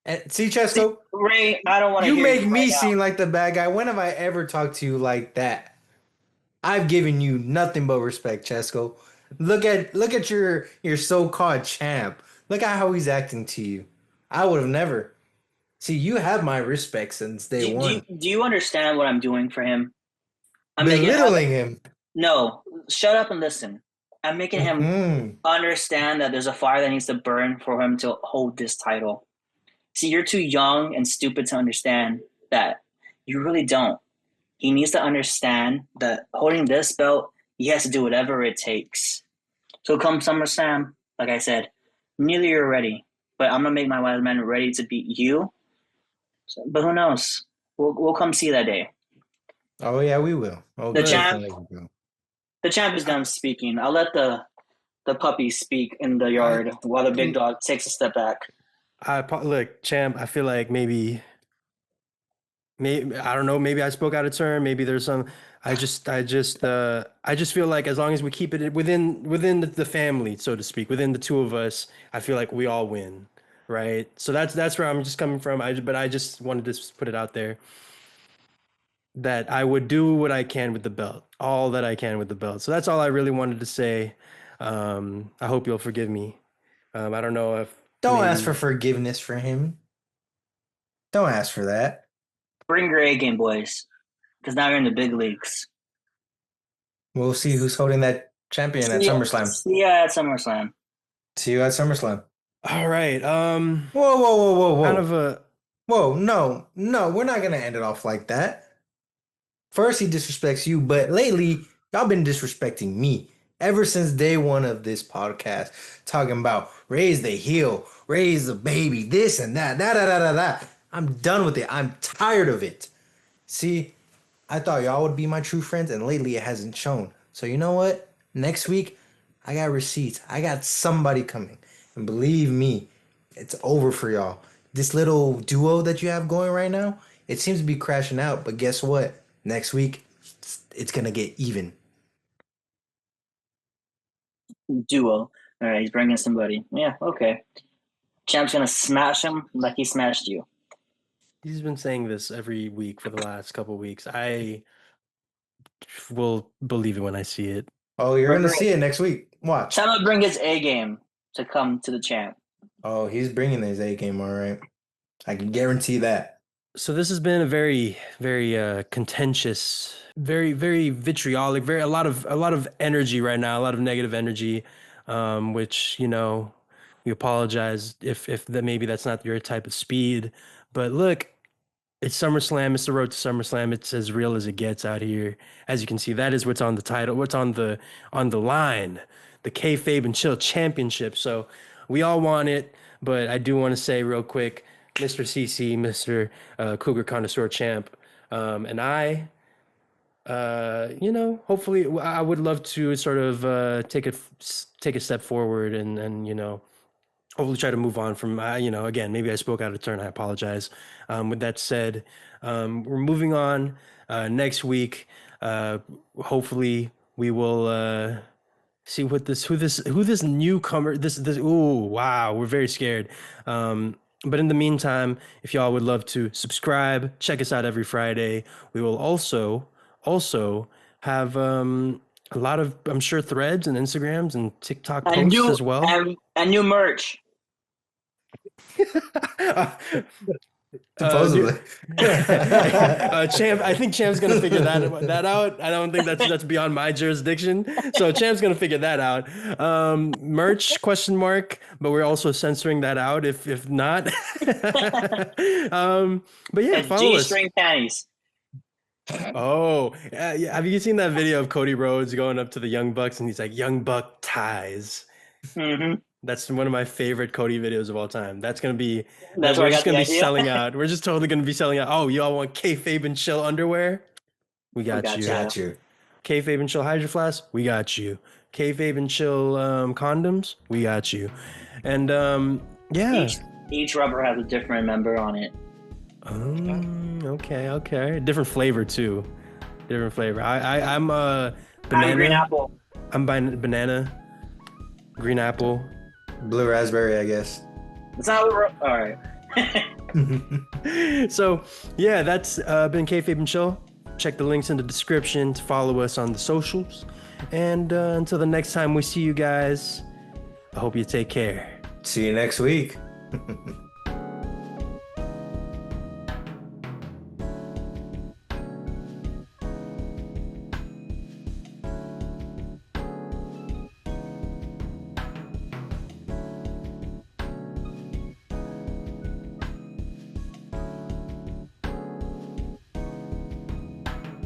And see, See, Chesko, Ray, I don't want to you hear make you right me now. seem like the bad guy. When have I ever talked to you like that? I've given you nothing but respect, Chesko. Look at your so-called champ. Look at how he's acting to you. I would have never. See, you have my respect since day one. Do you understand what I'm doing for him? I'm making Belittling him. no, shut up and listen. I'm making him Hmm. understand that there's a fire that needs to burn for him to hold this title. See, you're too young and stupid to understand that. You really don't. He needs to understand that holding this belt, he has to do whatever it takes. So come SummerSlam, like I said, nearly you're ready. But I'm gonna make my wild man ready to beat you. So, but who knows? We'll come see that day. Oh yeah, we will. Oh, The Look, champ definitely we will. the champ is I, done speaking. I'll let the puppy speak in the I, yard while the big dog takes a step back. look, champ. I feel like maybe I don't know. Maybe I spoke out of turn. Maybe there's some. I just feel like as long as we keep it within the family, so to speak, within the two of us, I feel like we all win, right? So that's where I'm just coming from. But I just wanted to just put it out there that I would do what I can with the belt, all that I can with the belt. So that's all I really wanted to say. I hope you'll forgive me. I don't know if Don't ask for maybe forgiveness for him. Don't ask for that. Bring your A game, boys, because now you're in the big leagues. We'll see who's holding that champion at See, SummerSlam. see ya at SummerSlam. See you at SummerSlam. all right. Whoa, whoa, whoa, whoa, Kind whoa. of a Whoa, no, no, we're not gonna end it off like that. First, he disrespects you, but lately, y'all been disrespecting me ever since day one of this podcast, talking about raise the heel, raise the baby, this and that, da da da da da. I'm done with it. I'm tired of it. See, I thought y'all would be my true friends, and lately it hasn't shown. So you know what? Next week, I got receipts. I got somebody coming. And believe me, it's over for y'all. This little duo that you have going right now, it seems to be crashing out, but guess what? Next week, it's gonna get even. Duo. All right, he's bringing somebody. Yeah, okay. Champ's gonna smash him like he smashed you. he's been saying this every week for the last couple weeks. I will believe it when I see it. Oh, you're Bring, gonna see it next week. Watch. Tell him to bring his A game to come to the champ. Oh, he's bringing his A game, all right. I can guarantee that. So this has been a very contentious, very vitriolic, very a lot of energy right now, a lot of negative energy, which We apologize if that maybe that's not your type of speed. But look, it's SummerSlam. It's the road to SummerSlam. It's as real as it gets out here. As you can see, that is what's on the title, what's on the line, the Kayfabe and Chill Championship. So we all want it, but I do want to say real quick, Mr. CC, Mr. Cougar Connoisseur Champ, and I, hopefully, I would love to sort of take a step forward and hopefully try to move on from again, maybe I spoke out of turn. I apologize. With that said, we're moving on next week. Hopefully we will see who this newcomer this ooh, wow, we're very scared. But in the meantime, if y'all would love to subscribe, check us out every Friday. We will also have a lot of, I'm sure, threads and Instagrams and TikTok And posts new as well. and new merch. Supposedly. Champ, I think Champ's gonna figure that out. I don't think that's beyond my jurisdiction. So Champ's gonna figure that out. Merch question mark, but we're also censoring that out if not. But yeah, And follow us. G-string panties. Oh, yeah. Have you seen that video of Cody Rhodes going up to the Young Bucks and he's like, "Young Buck ties." Mm-hmm. That's one of my favorite Cody videos of all time. That's gonna be That's we're where I just got gonna the be idea. selling out. We're just totally gonna be selling out. Oh, y'all want Kayfabe and Chill underwear? We got got you. you. Got you. Kayfabe and Chill Hydro Flask? We got you. Kayfabe and Chill condoms? We got you. And yeah. Each rubber has a different member on it. Okay. Different flavor too. Different flavor. I'm banana. I'm green apple. I'm buying banana, green apple. Blue raspberry, I guess. It's not all right. So yeah, that's been Kayfabe and Chill. Check the links in the description to follow us on the socials. And until the next time we see you guys, I hope you take care. See you next week.